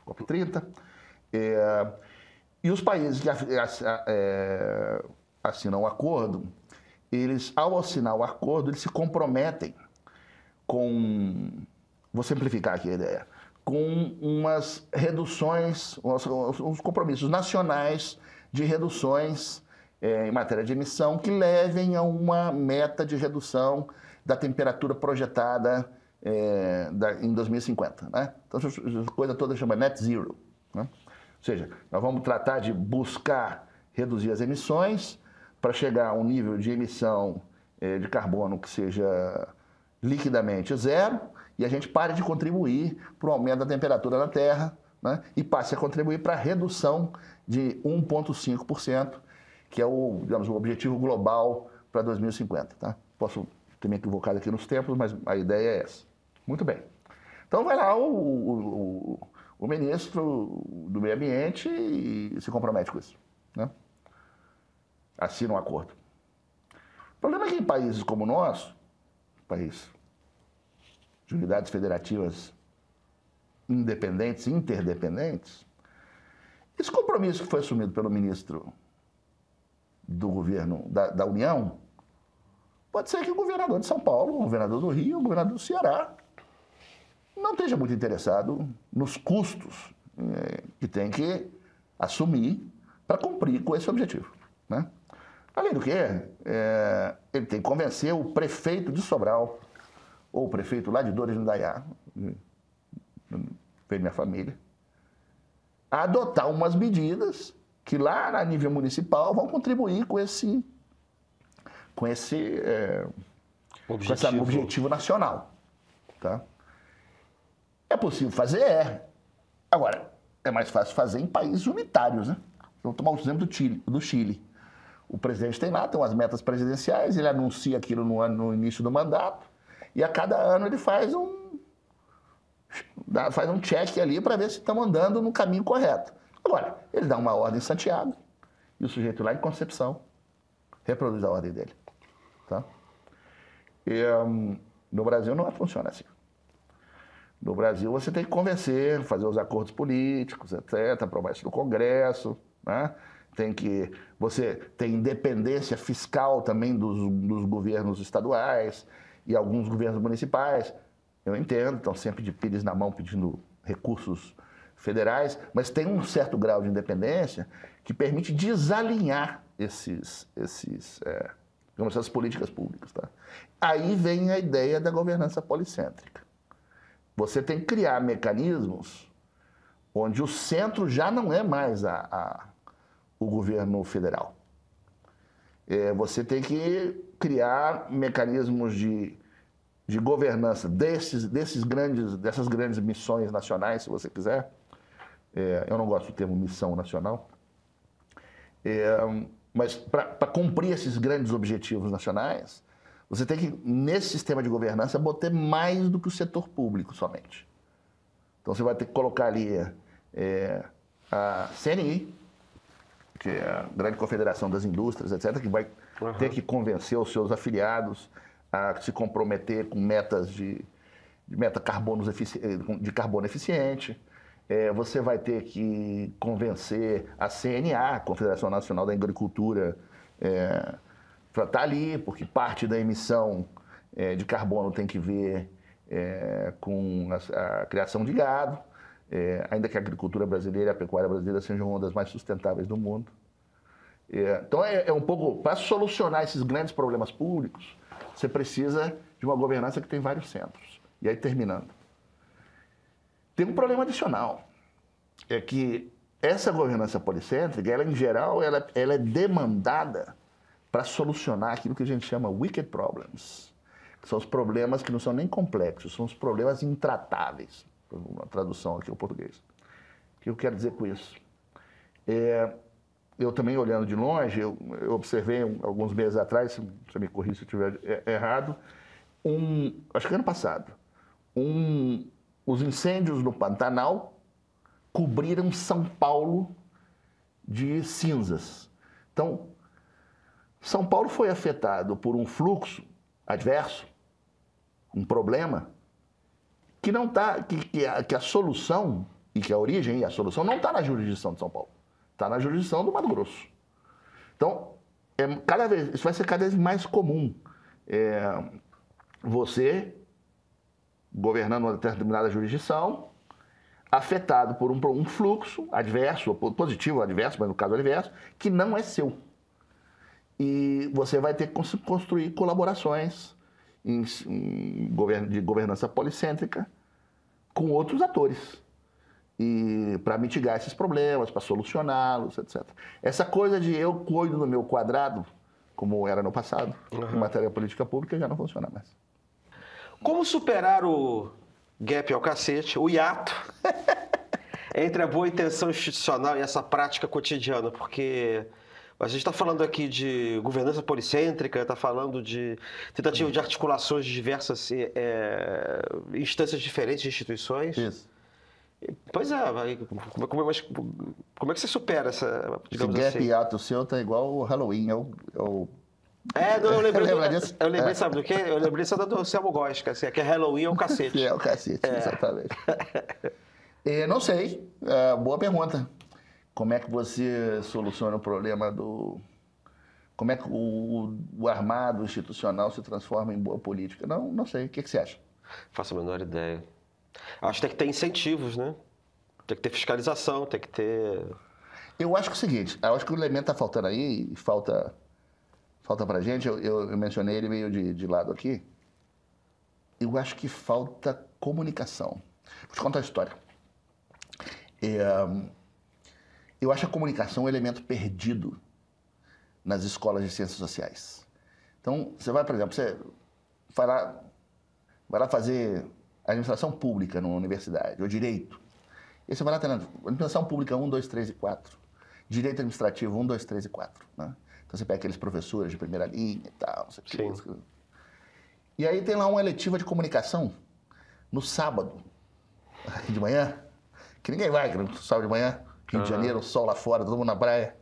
COP 30. E os países que assinam o acordo, ao assinar o acordo, eles se comprometem com, vou simplificar aqui a ideia, com umas reduções, uns compromissos nacionais de reduções em matéria de emissão que levem a uma meta de redução da temperatura projetada em 2050. Né? Então, essa coisa toda chama net zero. Né? Ou seja, nós vamos tratar de buscar reduzir as emissões para chegar a um nível de emissão de carbono que seja liquidamente zero, e a gente pare de contribuir para o aumento da temperatura na Terra, né? E passe a contribuir para a redução de 1,5%, que é o objetivo global para 2050. Tá? Posso ter me equivocado aqui nos tempos, mas a ideia é essa. Muito bem. Então vai lá o ministro do Meio Ambiente e se compromete com isso. Né? Assina um acordo. O problema é que em países como o nosso, país de unidades federativas independentes, interdependentes, esse compromisso que foi assumido pelo ministro do governo da União, pode ser que o governador de São Paulo, o governador do Rio, o governador do Ceará não esteja muito interessado nos custos que tem que assumir para cumprir com esse objetivo. Né? Além do que, ele tem que convencer o prefeito de Sobral, ou o prefeito lá de Dores do Indaiá, veio minha família, a adotar umas medidas que lá a nível municipal vão contribuir com esse objetivo nacional. Tá? É possível fazer? Agora, é mais fácil fazer em países unitários. Né? Vamos tomar o exemplo do Chile. O presidente tem umas metas presidenciais, ele anuncia aquilo no início do mandato, e a cada ano ele faz um check ali para ver se estamos andando no caminho correto. Agora, ele dá uma ordem em Santiago, e o sujeito lá em Concepção reproduz a ordem dele. Tá? No Brasil não funciona assim. No Brasil você tem que convencer, fazer os acordos políticos, etc., aprovar isso no Congresso, né? Você tem independência fiscal também dos governos estaduais e alguns governos municipais. Eu entendo, estão sempre de pires na mão pedindo recursos federais, mas tem um certo grau de independência que permite desalinhar essas políticas públicas. Tá? Aí vem a ideia da governança policêntrica. Você tem que criar mecanismos onde o centro já não é mais o governo federal. Você tem que criar mecanismos de governança dessas grandes missões nacionais, se você quiser. Eu não gosto do termo missão nacional. Mas para cumprir esses grandes objetivos nacionais, você tem que, nesse sistema de governança, botar mais do que o setor público somente. Então você vai ter que colocar ali a CNI, que é a Grande Confederação das Indústrias, etc., que vai ter que convencer os seus afiliados a se comprometer com metas de carbono eficiente. Você vai ter que convencer a CNA, a Confederação Nacional da Agricultura, para estar ali, porque parte da emissão de carbono tem que ver com a criação de gado, ainda que a agricultura brasileira e a pecuária brasileira sejam uma das mais sustentáveis do mundo. Então, é um pouco, para solucionar esses grandes problemas públicos, você precisa de uma governança que tem vários centros. E aí, terminando. Tem um problema adicional, é que essa governança policêntrica, ela, em geral, ela é demandada para solucionar aquilo que a gente chama wicked problems, que são os problemas que não são nem complexos, são os problemas intratáveis. Uma tradução aqui ao português. O que eu quero dizer com isso? Eu também, olhando de longe, eu observei alguns meses atrás, se você me corrija se eu estiver errado, acho que ano passado, os incêndios no Pantanal cobriram São Paulo de cinzas. Então, São Paulo foi afetado por um fluxo adverso, um problema, que não tá, que a solução e que a origem e a solução não está na jurisdição de São Paulo, está na jurisdição do Mato Grosso. Então, isso vai ser cada vez mais comum. Você, governando uma determinada jurisdição, afetado por um fluxo adverso, positivo ou adverso, mas no caso adverso, que não é seu. E você vai ter que construir colaborações de governança policêntrica com outros atores. E para mitigar esses problemas, para solucioná-los, etc. Essa coisa de eu cuido do meu quadrado, como era no passado, em matéria política pública, já não funciona mais. Como superar o gap ao cacete, o hiato, entre a boa intenção institucional e essa prática cotidiana? Porque a gente está falando aqui de governança policêntrica, está falando de tentativa de articulações de diversas instâncias diferentes de instituições. Isso. Pois é, como é que você supera essa, digamos Esse assim? gap hiato seu tá igual o Halloween, não, eu lembrei, Lembra disso? Eu lembrei, sabe do quê? Eu lembrei só do Selmo Góes, que é Halloween é o cacete. É o cacete, exatamente. Não sei, boa pergunta. Como é que você soluciona o problema Como é que o armado institucional se transforma em boa política? Não sei. O que você acha? Faço a menor ideia. Acho que tem que ter incentivos, né? Tem que ter fiscalização, tem que ter... Eu acho que é o seguinte, eu acho que o elemento está faltando aí, e falta pra gente, eu mencionei ele meio de lado aqui. Eu acho que falta comunicação. Vou te contar a história. Eu acho a comunicação um elemento perdido nas escolas de ciências sociais. Então, você vai, por exemplo, você vai lá fazer administração pública numa universidade, ou direito. E você vai lá treinando administração pública 1, 2, 3 e 4. Direito administrativo 1, 2, 3 e 4. Né? Então, você pega aqueles professores de primeira linha e tal, não sei o que. E aí tem lá uma eletiva de comunicação no sábado, de manhã, que ninguém vai, no sábado de manhã, Rio de Janeiro, sol lá fora, todo mundo na praia.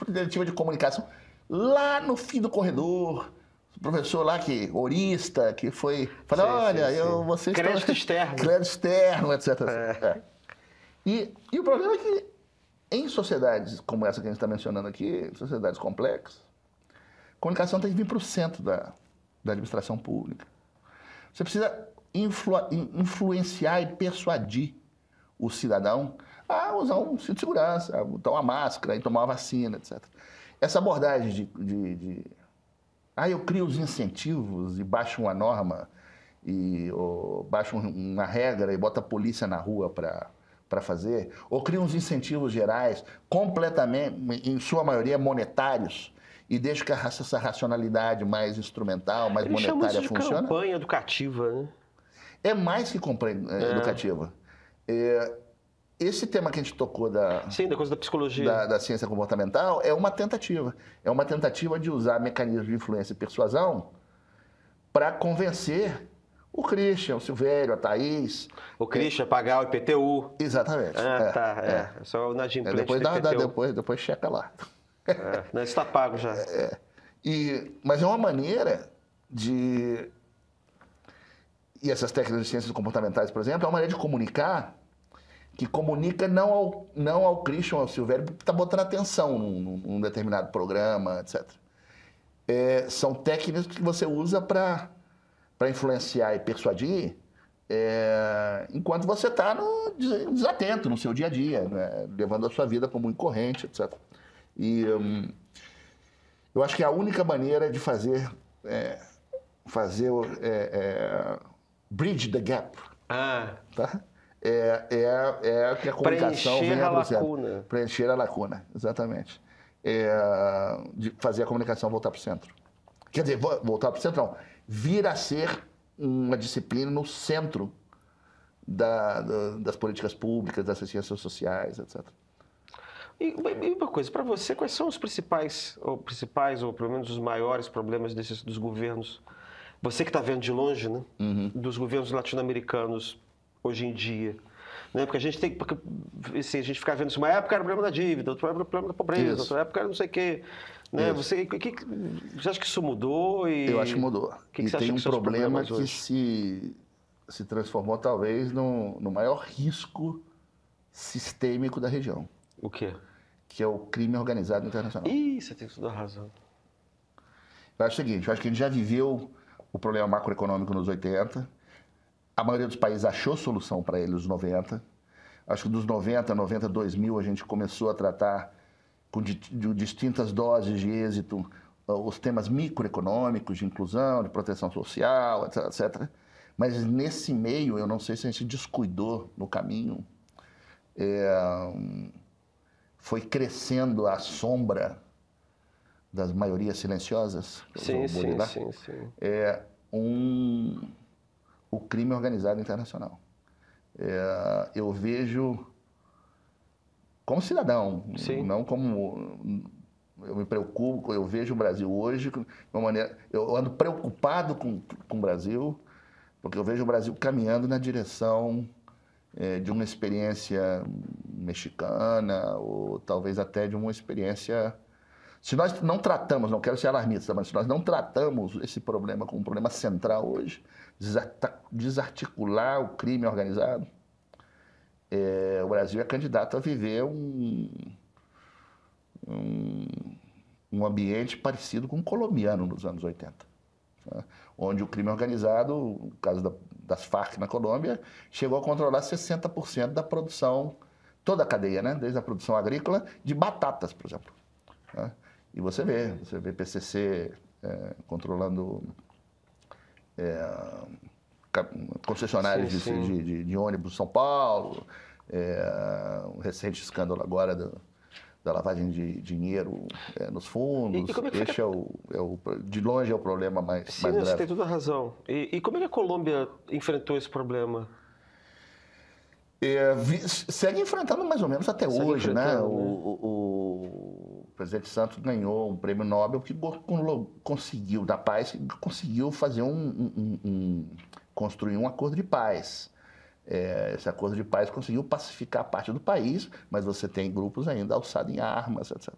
Eletiva de comunicação, lá no fim do corredor, o professor lá, horista, que foi... Falou, vocês crédito externo. Crédito externo, etc. E o problema é que em sociedades como essa que a gente está mencionando aqui, sociedades complexas, a comunicação tem que vir para o centro da administração pública. Você precisa influenciar e persuadir o cidadão a usar um cinto de segurança, a botar uma máscara e tomar uma vacina, etc. Essa abordagem eu crio os incentivos e baixo uma norma, ou baixo uma regra e boto a polícia na rua para fazer, ou crio uns incentivos gerais, completamente, em sua maioria, monetários, e deixo que essa racionalidade mais instrumental, mais monetária funcione. Isso de campanha educativa, né? É mais que campanha educativa. Esse tema que a gente tocou da coisa da psicologia, da ciência comportamental, é uma tentativa. É uma tentativa de usar mecanismos de influência e persuasão para convencer o Christian, o Silvério, a Thaís. O Christian pagar o IPTU. Exatamente. Só o inadimplente depois checa lá. Isso está pago já. Mas é uma maneira de... E essas técnicas de ciências comportamentais, por exemplo, é uma maneira de comunicar que comunica não ao Christian, ao Silvério, que está botando atenção num determinado programa, etc. São técnicas que você usa para para influenciar e persuadir, enquanto você está desatento no seu dia a dia, né? Levando a sua vida como incorrente, etc. E eu acho que a única maneira de fazer bridge the gap, tá? É que a comunicação venha para o centro. Preencher a lacuna, exatamente. De fazer a comunicação voltar para o centro. Quer dizer, voltar para o centro não, vir a ser uma disciplina no centro das políticas públicas, das ciências sociais, etc. E uma coisa, para você, quais são os principais, ou pelo menos os maiores problemas dos governos? Você que está vendo de longe, né? Dos governos latino-americanos hoje em dia. Né? Porque a gente tem. Porque, assim, a gente fica vendo isso. Uma época era o problema da dívida, outra época era o problema da pobreza, outra época era não sei o quê. Né? Você acha que isso mudou? Eu acho que mudou. Que e você tem acha que um problema que hoje? se transformou talvez no maior risco sistêmico da região. O quê? Que é o crime organizado internacional. Você tem toda a razão. Eu acho o seguinte, eu acho que a gente já viveu o problema macroeconômico nos 80, a maioria dos países achou solução para ele nos 90, acho que dos 90 a 2000 a gente começou a tratar de distintas doses de êxito os temas microeconômicos, de inclusão, de proteção social, etc, etc. Mas nesse meio, eu não sei se a gente descuidou no caminho, foi crescendo a sombra das maiorias silenciosas, sim. O crime organizado internacional. Eu vejo como cidadão, não como eu me preocupo, eu vejo o Brasil hoje de uma maneira, eu ando preocupado com o Brasil, porque eu vejo o Brasil caminhando na direção de uma experiência mexicana, ou talvez até de uma experiência... Se nós não tratamos, não quero ser alarmista, mas se nós não tratamos esse problema como um problema central hoje, desarticular o crime organizado, o Brasil é candidato a viver um ambiente parecido com o colombiano nos anos 80. Né? Onde o crime organizado, no caso das Farc na Colômbia, chegou a controlar 60% da produção, toda a cadeia, né? Desde a produção agrícola, de batatas, por exemplo. Né? E você vê PCC controlando concessionários de ônibus em São Paulo, o recente escândalo agora da lavagem de dinheiro nos fundos. Esse de longe é o problema mais grave. Você tem toda a razão. E como é que a Colômbia enfrentou esse problema? Segue enfrentando mais ou menos até hoje, né? O presidente Santos ganhou um prêmio Nobel que conseguiu, da paz, conseguiu fazer construir um acordo de paz. Esse acordo de paz conseguiu pacificar parte do país, mas você tem grupos ainda alçados em armas, etc.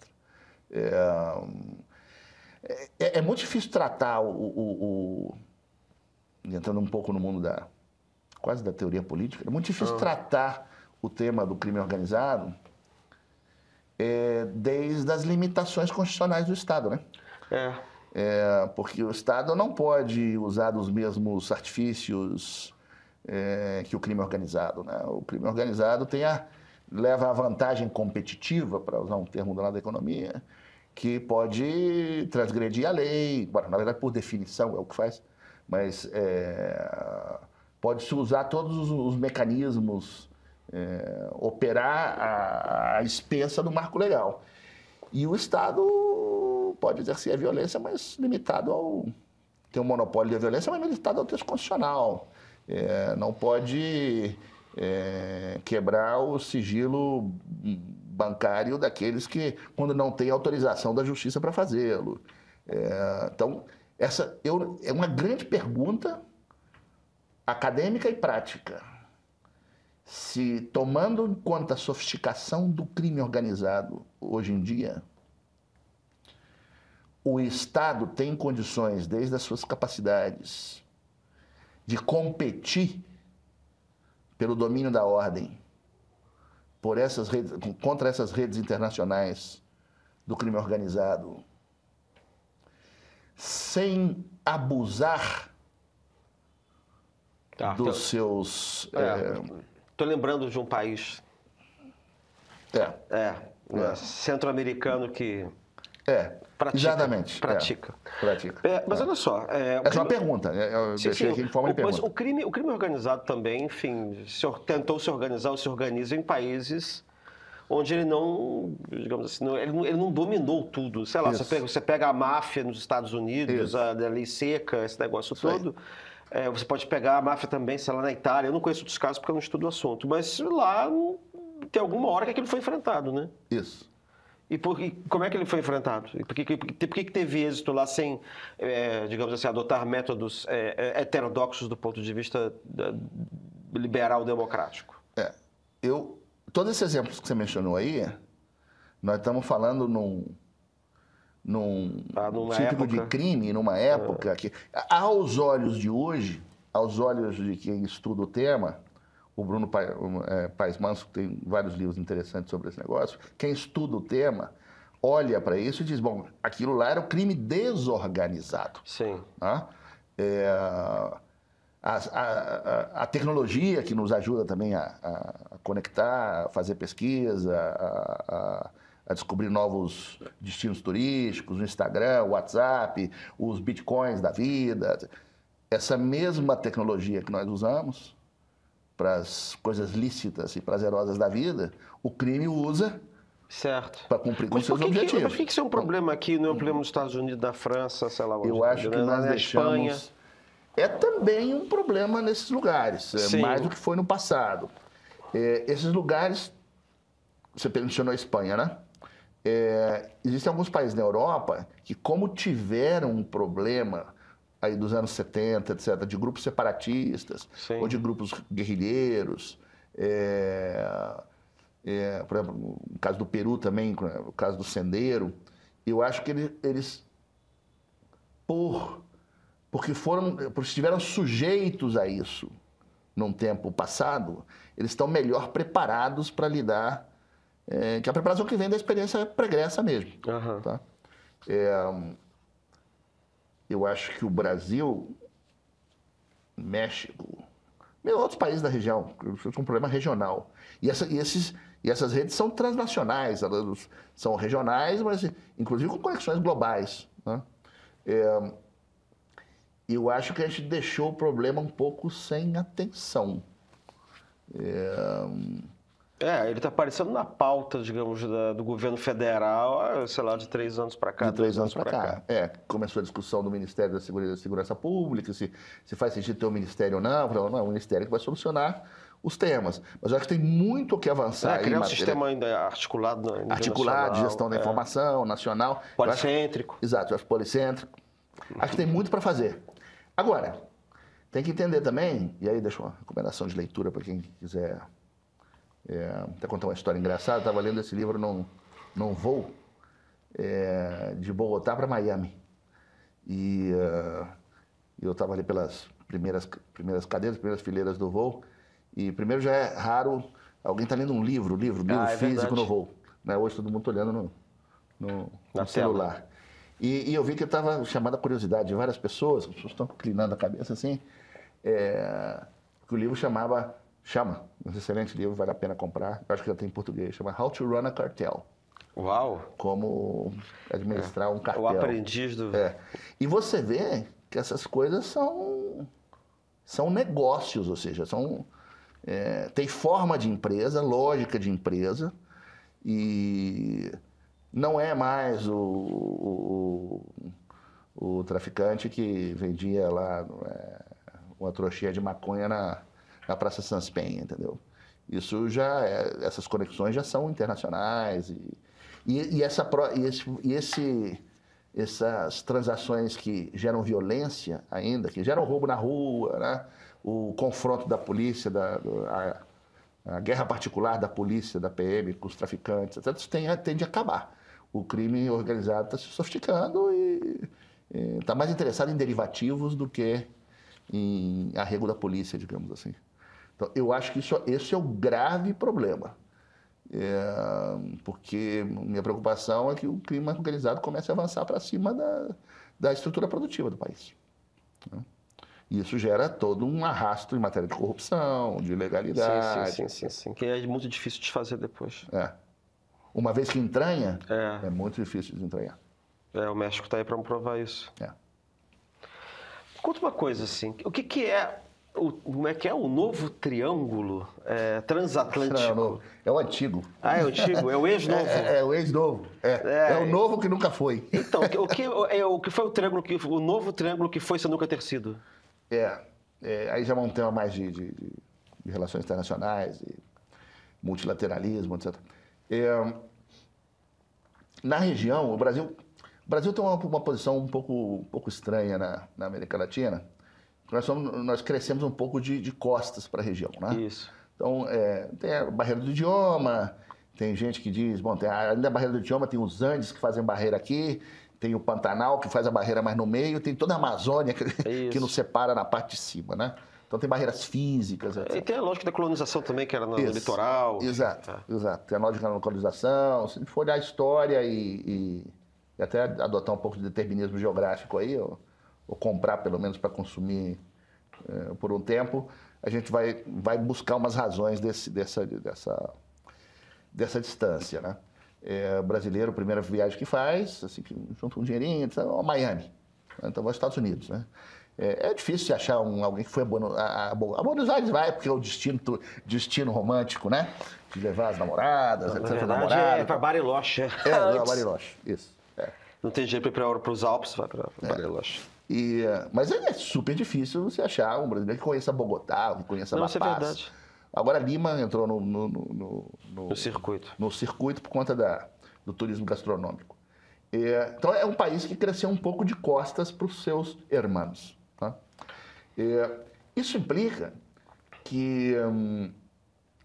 É muito difícil tratar entrando um pouco no mundo quase da teoria política, é muito difícil tratar o tema do crime organizado desde as limitações constitucionais do Estado, né? Porque o Estado não pode usar dos mesmos artifícios que o crime organizado, né? O crime organizado leva a vantagem competitiva, para usar um termo da economia, que pode transgredir a lei, na verdade, por definição, é o que faz, mas pode-se usar todos os mecanismos, operar à expensa do marco legal. E o Estado pode exercer a violência, mas limitado tem um monopólio da violência, mas limitado ao texto constitucional. Não pode quebrar o sigilo bancário daqueles que, quando não tem autorização da justiça para fazê-lo. Então, essa é uma grande pergunta acadêmica e prática. Se, tomando em conta a sofisticação do crime organizado hoje em dia, o Estado tem condições, desde as suas capacidades, de competir pelo domínio da ordem contra essas redes internacionais do crime organizado, sem abusar dos seus... Estou lembrando de um país centro-americano que exatamente. pratica. Mas olha só... Essa é uma pergunta. Eu deixei aqui em forma de pergunta. Mas o crime organizado também, enfim, tentou se organizar ou se organiza em países onde ele não, digamos assim, ele não dominou tudo. Sei lá, você pega a máfia nos Estados Unidos, a lei seca, esse negócio todo. Você pode pegar a máfia também, sei lá, na Itália. Eu não conheço outros casos porque eu não estudo o assunto. Mas lá tem alguma hora que aquilo foi enfrentado, né? Isso. E como é que ele foi enfrentado? E por que teve êxito lá sem, digamos assim, adotar métodos heterodoxos do ponto de vista liberal democrático? Todos esses exemplos que você mencionou aí, nós estamos falando num típico de crime, numa época que, aos olhos de hoje, aos olhos de quem estuda o tema, o Bruno Paes Manso tem vários livros interessantes sobre esse negócio, quem estuda o tema olha para isso e diz, bom, aquilo lá era o crime desorganizado. Sim. Tá? A tecnologia que nos ajuda também a conectar, a fazer pesquisa, a descobrir novos destinos turísticos, o Instagram, o WhatsApp, os bitcoins da vida. Essa mesma tecnologia que nós usamos para as coisas lícitas e prazerosas da vida, o crime usa para cumprir com seus objetivos. Mas por que isso é um problema aqui, não é um problema nos Estados Unidos, na França, sei lá onde? Eu acho que nós deixamos... Espanha. É também um problema nesses lugares, mais do que foi no passado. Esses lugares, você mencionou a Espanha, né? Existem alguns países na Europa que, como tiveram um problema aí dos anos 70, etc., de grupos separatistas ou de grupos guerrilheiros, por exemplo, no caso do Peru também, no caso do Sendero, eu acho que eles porque estiveram sujeitos a isso num tempo passado, eles estão melhor preparados para lidar, que é a preparação que vem da experiência pregressa mesmo. Tá? Eu acho que o Brasil, México, outros países da região, é um problema regional. E essas redes são transnacionais, elas são regionais, mas inclusive com conexões globais. Né? Eu acho que a gente deixou o problema um pouco sem atenção. Ele está aparecendo na pauta, digamos, do governo federal, sei lá, de 3 anos para cá. De 3 anos para cá. Começou a discussão do Ministério da Segurança Pública, se faz sentido ter um ministério ou não. Não, é um ministério que vai solucionar os temas. Mas eu acho que tem muito o que avançar. Criar um sistema ainda articulado. Articulado, de gestão da informação, nacional. Policêntrico. Exato, eu acho policêntrico. Acho que tem muito para fazer. Agora, tem que entender também, e aí deixa uma recomendação de leitura para quem quiser até contar uma história engraçada. Eu estava lendo esse livro num voo de Bogotá para Miami. E eu estava ali pelas primeiras cadeiras, primeiras fileiras do voo. E primeiro já é raro alguém estar lendo um livro físico no voo. Né? Hoje todo mundo está olhando no celular. E eu vi que estava chamando a curiosidade de várias pessoas, as pessoas estão inclinando a cabeça assim, que o livro chama, um excelente livro, vale a pena comprar, eu acho que já tem em português, chama How to Run a Cartel. Uau! Como administrar um cartel. O aprendiz do... E você vê que essas coisas são negócios, ou seja, tem forma de empresa, lógica de empresa, e... não é mais o traficante que vendia lá uma trouxinha de maconha na Praça Sans Penha, entendeu? Isso essas conexões já são internacionais essas transações que geram violência ainda, que geram roubo na rua, né? O confronto da polícia, a guerra particular da polícia, da PM com os traficantes, etc., isso tende a acabar. O crime organizado está se sofisticando e está mais interessado em derivativos do que em arrego da polícia, digamos assim. Então, eu acho que esse é o grave problema. Porque minha preocupação é que o crime organizado comece a avançar para cima da estrutura produtiva do país. E isso gera todo um arrasto em matéria de corrupção, de ilegalidade. Sim. Que é muito difícil de fazer depois. Uma vez que entranha, é muito difícil de desentranhar. O México está aí para provar isso. Conta uma coisa assim, o que é, como é que é o novo triângulo transatlântico? É o antigo. É o antigo? É o ex-novo? É o ex-novo. É o novo que nunca foi. Então, o que foi o novo triângulo que foi sem nunca ter sido? Aí já é um tema mais de relações internacionais, e multilateralismo, etc. Na região, o Brasil tem uma posição um pouco estranha na América Latina. Nós crescemos um pouco de costas para a região, né? Isso. Então, tem a barreira do idioma, tem gente que diz, bom, além da barreira do idioma, tem os Andes que fazem barreira aqui, tem o Pantanal que faz a barreira mais no meio, tem toda a Amazônia que nos separa na parte de cima, né? Então tem barreiras físicas, etc. E tem a lógica da colonização também, que era no litoral. Exato. Tem a lógica da colonização. Se a gente for olhar a história e até adotar um pouco de determinismo geográfico aí, ou comprar pelo menos para consumir por um tempo, a gente vai buscar umas razões dessa distância, né? O brasileiro, a primeira viagem que faz, assim, junta um dinheirinho, a Miami. Então vai aos Estados Unidos, né? É difícil se achar alguém que foi a Buenos Aires, vai, porque é o destino romântico, né? De levar as namoradas, etc. Na verdade, é para Bariloche. Bariloche, isso. Não tem jeito para ir para os Alpes, vai para Bariloche. Mas é super difícil você achar um brasileiro que conheça Bogotá, que conheça La Paz. Isso é verdade. Agora Lima entrou no circuito. No circuito por conta do turismo gastronômico. Então é um país que cresceu um pouco de costas para os seus hermanos. Tá? Isso implica que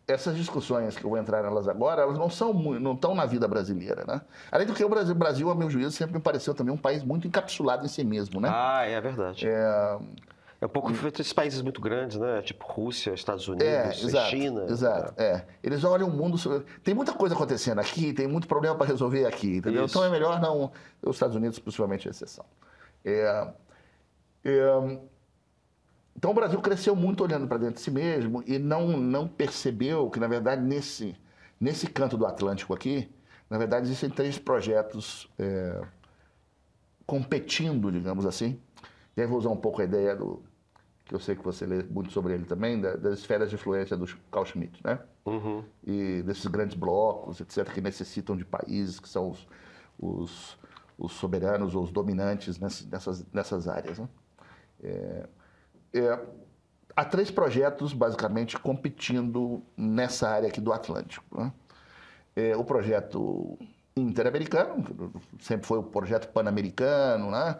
essas discussões que eu vou entrar nelas agora, elas não estão na vida brasileira, né? Além do que o Brasil, a meu juízo, sempre me pareceu também um país muito encapsulado em si mesmo, né? É verdade. É um pouco feito esses países muito grandes, né? Tipo Rússia, Estados Unidos, China. Exato. Eles olham o mundo... Tem muita coisa acontecendo aqui, tem muito problema para resolver aqui, entendeu? Isso. Então é melhor não... Os Estados Unidos, possivelmente, é exceção. Então o Brasil cresceu muito olhando para dentro de si mesmo e não percebeu que, na verdade, nesse canto do Atlântico aqui, na verdade, existem 3 projetos competindo, digamos assim. E aí vou usar um pouco a ideia que eu sei que você lê muito sobre ele também, das esferas de influência do Carl Schmitt, né? Uhum. E desses grandes blocos, etc., que necessitam de países que são os soberanos ou os dominantes nessas áreas, né? Há 3 projetos, basicamente, competindo nessa área aqui do Atlântico, né? O projeto interamericano, sempre foi o projeto pan-americano, né?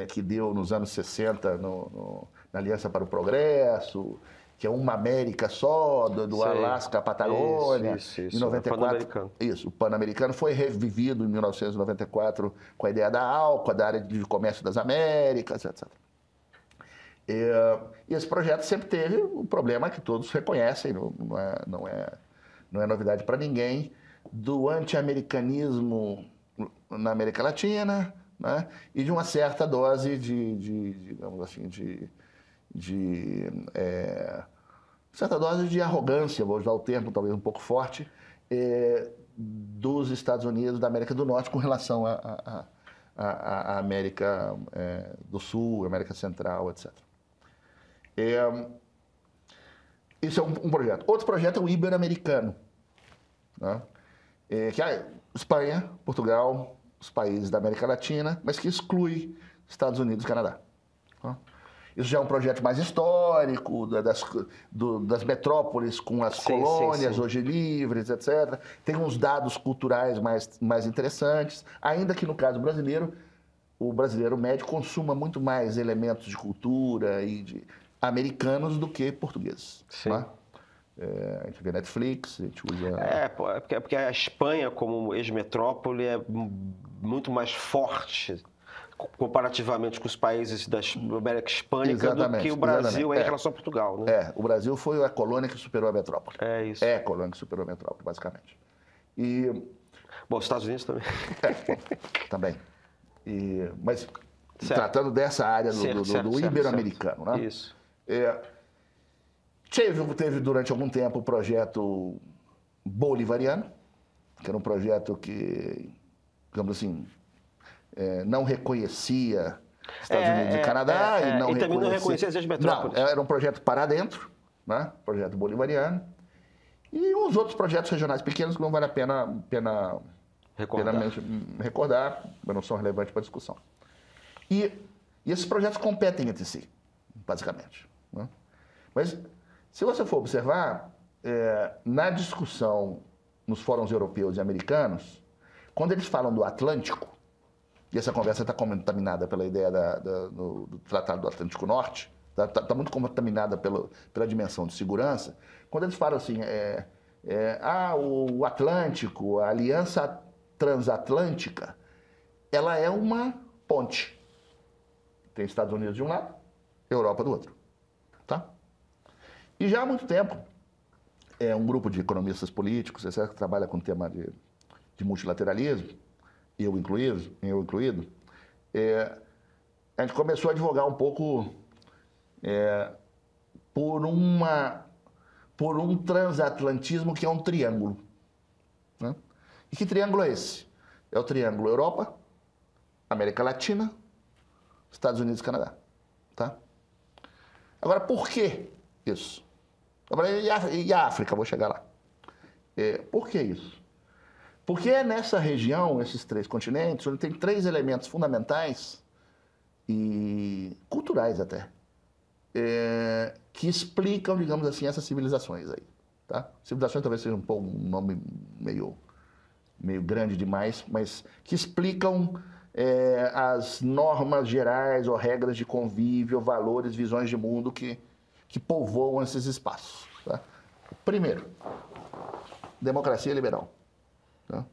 Que deu nos anos 60 na Aliança para o Progresso, que é uma América só, do Alasca à Patagônia. Isso. Em 94, o Pan-Americano foi revivido em 1994 com a ideia da ALCA, da área de comércio das Américas, etc. E esse projeto sempre teve um problema que todos reconhecem, não é novidade para ninguém, do anti-americanismo na América Latina, né? E de uma certa dose digamos assim, certa dose de arrogância, vou usar o termo talvez um pouco forte, dos Estados Unidos, da América do Norte, com relação à América do Sul, América Central, etc. Isso é um projeto. Outro projeto é o Ibero-Americano, né? Que é Espanha, Portugal, os países da América Latina, mas que exclui Estados Unidos e Canadá. Tá? Isso já é um projeto mais histórico, das metrópoles com as colônias hoje livres, etc. Tem uns dados culturais mais interessantes, ainda que no caso brasileiro, o brasileiro médio consuma muito mais elementos de cultura e de americanos do que portugueses. Sim. Tá? A gente vê Netflix, a gente usa... Porque a Espanha, como ex-metrópole, é muito mais forte comparativamente com os países da América Hispânica do que o Brasil em relação a Portugal, né? O Brasil foi a colônia que superou a metrópole. É isso. É a colônia que superou a metrópole, basicamente. Bom, os Estados Unidos também. Também. Mas tratando dessa área do ibero-americano. Né? Isso. Teve durante algum tempo o projeto bolivariano, que era um projeto que, digamos assim, não reconhecia Estados Unidos e Canadá. E também não reconhecia as metrópoles. Não, era um projeto para dentro, né? Projeto bolivariano. E os outros projetos regionais pequenos que não vale a pena recordar, mas não são relevantes para a discussão. E esses projetos competem entre si, basicamente. Né? Mas, se você for observar, na discussão nos fóruns europeus e americanos, quando eles falam do Atlântico, e essa conversa está contaminada pela ideia do Tratado do Atlântico Norte, está muito contaminada pela dimensão de segurança, quando eles falam assim, o Atlântico, a Aliança Transatlântica, ela é uma ponte. Tem Estados Unidos de um lado, Europa do outro. Tá? E já há muito tempo, um grupo de economistas políticos, etc., que trabalha com o tema de multilateralismo, eu incluído, a gente começou a advogar um pouco por um transatlantismo que é um triângulo. Né? E que triângulo é esse? É o triângulo Europa, América Latina, Estados Unidos e Canadá. Tá? Agora, por que isso? E a África? Vou chegar lá. Por que isso? Porque é nessa região, esses três continentes, onde tem três elementos fundamentais e culturais até, que explicam, digamos assim, essas civilizações aí. Tá? Civilizações talvez seja um nome meio grande demais, mas que explicam as normas gerais ou regras de convívio, valores, visões de mundo que povoam esses espaços. Tá? Primeiro, democracia liberal. Tá?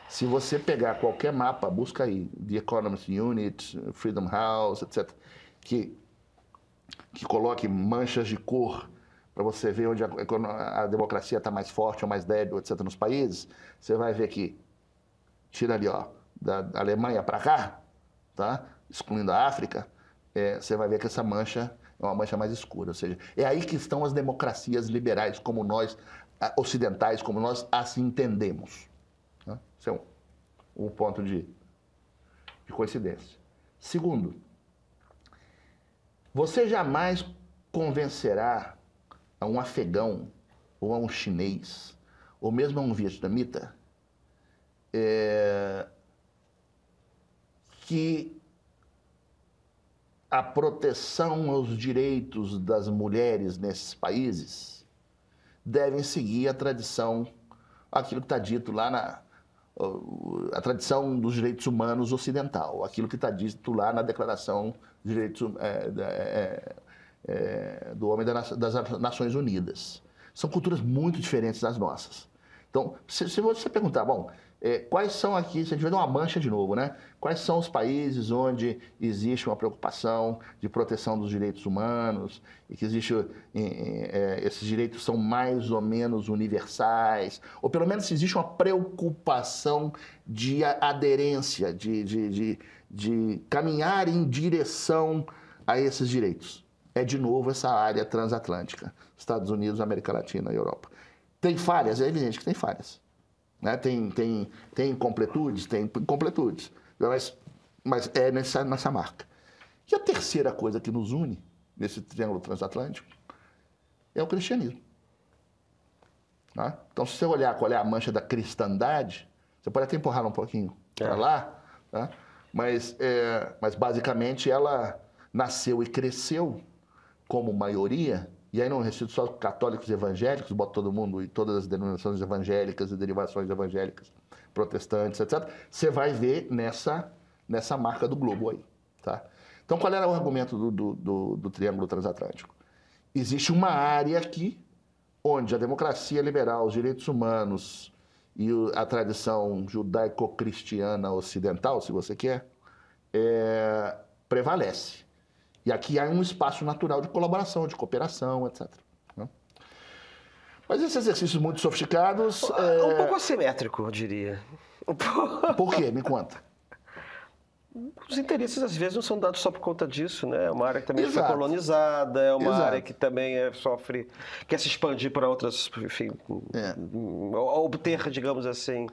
Se você pegar qualquer mapa, busca aí, The Economist Unit, Freedom House, etc., que coloque manchas de cor para você ver onde a democracia está mais forte ou mais débil, etc., nos países, você vai ver que, tira ali, ó, da Alemanha para cá, tá? Excluindo a África, você vai ver que essa mancha é uma mancha mais escura. Ou seja, é aí que estão as democracias liberais, como nós, ocidentais, como nós as entendemos. Né? Esse é um ponto de coincidência. Segundo, você jamais convencerá a um afegão, ou a um chinês, ou mesmo a um vietnamita, que a proteção aos direitos das mulheres nesses países devem seguir a tradição, aquilo que está dito lá a tradição dos direitos humanos ocidental, aquilo que está dito lá na Declaração dos Direitos do Homem das Nações Unidas. São culturas muito diferentes das nossas. Então, se você perguntar, quais são aqui, se a gente vai dar uma mancha de novo, né? Quais são os países onde existe uma preocupação de proteção dos direitos humanos e que esses direitos são mais ou menos universais, ou pelo menos se existe uma preocupação de aderência, de caminhar em direção a esses direitos? É, de novo, essa área transatlântica, Estados Unidos, América Latina e Europa. Tem falhas? É evidente que tem falhas. Né? Tem incompletudes? Tem incompletudes. Mas é nessa marca. E a terceira coisa que nos une, nesse triângulo transatlântico, é o cristianismo. Tá? Então, se você olhar qual é a mancha da cristandade, você pode até empurrar um pouquinho para lá, tá? Mas basicamente ela nasceu e cresceu como maioria. E aí não restrito só católicos e evangélicos, bota todo mundo e todas as denominações evangélicas e derivações evangélicas, protestantes, etc. Você vai ver nessa marca do globo aí. Tá? Então, qual era o argumento do Triângulo Transatlântico? Existe uma área aqui onde a democracia liberal, os direitos humanos e a tradição judaico-cristiana ocidental, se você quer, prevalece. E aqui há um espaço natural de colaboração, de cooperação, etc. Mas esses exercícios muito sofisticados... Um pouco assimétrico, eu diria. Por quê? Me conta. Os interesses, às vezes, não são dados só por conta disso, né? É uma área que também foi Exato. colonizada, é uma Exato. área que também quer se expandir para outras, enfim, obter, digamos assim,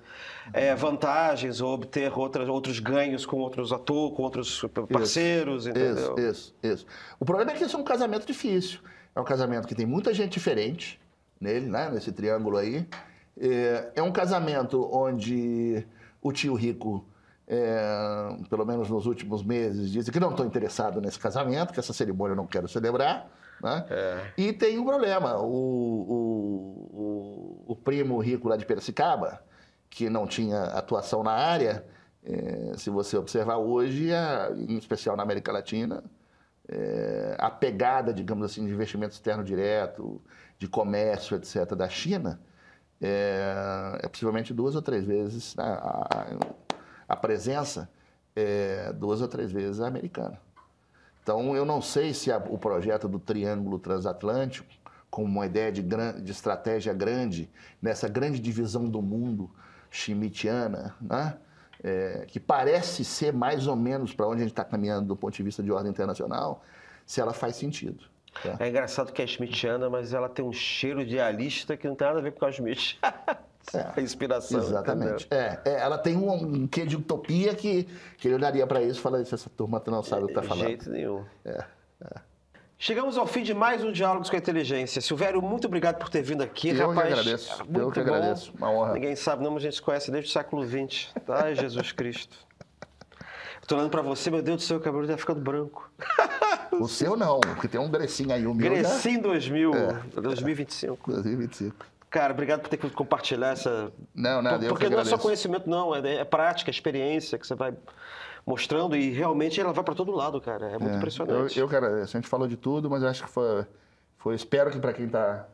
vantagens, ou obter outros ganhos com outros atores, com outros parceiros, entendeu? Isso. O problema é que isso é um casamento difícil. É um casamento que tem muita gente diferente nele, né? Nesse triângulo aí. É um casamento onde o tio rico, pelo menos nos últimos meses, dizem que não estou interessado nesse casamento, que essa cerimônia eu não quero celebrar. Né? E tem um problema. O primo rico lá de Piracicaba, que não tinha atuação na área, se você observar hoje, em especial na América Latina, a pegada, digamos assim, de investimento externo direto, de comércio, etc., da China, possivelmente 2 ou 3 vezes a presença 2 ou 3 vezes americana. Então, eu não sei se o projeto do Triângulo Transatlântico, como uma ideia de estratégia grande, nessa grande divisão do mundo schmittiana, né? Que parece ser mais ou menos para onde a gente está caminhando do ponto de vista de ordem internacional, se ela faz sentido. Tá? É engraçado que é schmittiana, mas ela tem um cheiro idealista que não tem nada a ver com a Schmitt. A inspiração. Exatamente. Ela tem um quê de utopia que ele olharia para isso e falaria: essa turma não sabe o que está falando. De jeito nenhum. Chegamos ao fim de mais um Diálogos com a Inteligência. Silvério, muito obrigado por ter vindo aqui, rapaz. Eu que agradeço. Uma honra. Ninguém sabe, não, mas a gente se conhece desde o século XX. Ai, Jesus Cristo. Estou olhando para você, meu Deus do céu, o cabelo está ficando branco. O seu não, porque tem um Grecinho aí, o meu. Grecinho 2025. 2025. Cara, obrigado por ter compartilhar essa... Não, porque não é só conhecimento, não. É prática, experiência que você vai mostrando e realmente ela vai para todo lado, cara. É muito impressionante. Eu, cara, a gente falou de tudo, mas acho que foi espero que para quem está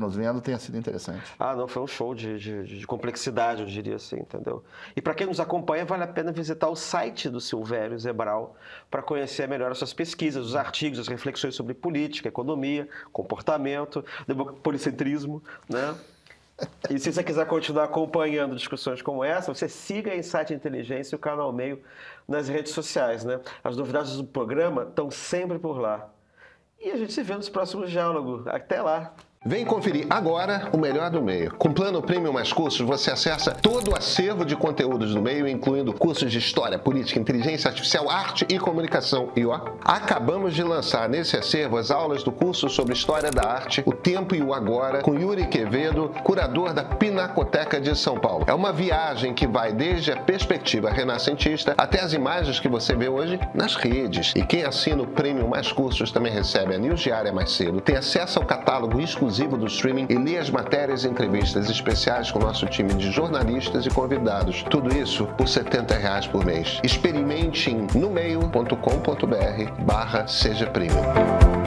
nos vendo tenha sido interessante. Não, foi um show de complexidade, eu diria assim, entendeu? E para quem nos acompanha, vale a pena visitar o site do Silvério Zebral para conhecer melhor as suas pesquisas, os artigos, as reflexões sobre política, economia, comportamento, policentrismo, né? E se você quiser continuar acompanhando discussões como essa, você siga a Insight Inteligência e o Canal Meio nas redes sociais, né? As novidades do programa estão sempre por lá. E a gente se vê nos próximos diálogos. Até lá! Vem conferir agora o melhor do Meio. Com Plano Premium Mais Cursos, você acessa todo o acervo de conteúdos do Meio, incluindo cursos de História, Política, Inteligência Artificial, Arte e Comunicação. E acabamos de lançar nesse acervo as aulas do curso sobre História da Arte, O Tempo e o Agora, com Yuri Quevedo, curador da Pinacoteca de São Paulo. É uma viagem que vai desde a perspectiva renascentista até as imagens que você vê hoje nas redes. E quem assina o Premium Mais Cursos também recebe a news diária mais cedo, tem acesso ao catálogo exclusivo do streaming e lê as matérias e entrevistas especiais com o nosso time de jornalistas e convidados. Tudo isso por R$ 70 por mês. Experimente em nomeio.com.br/seja premium.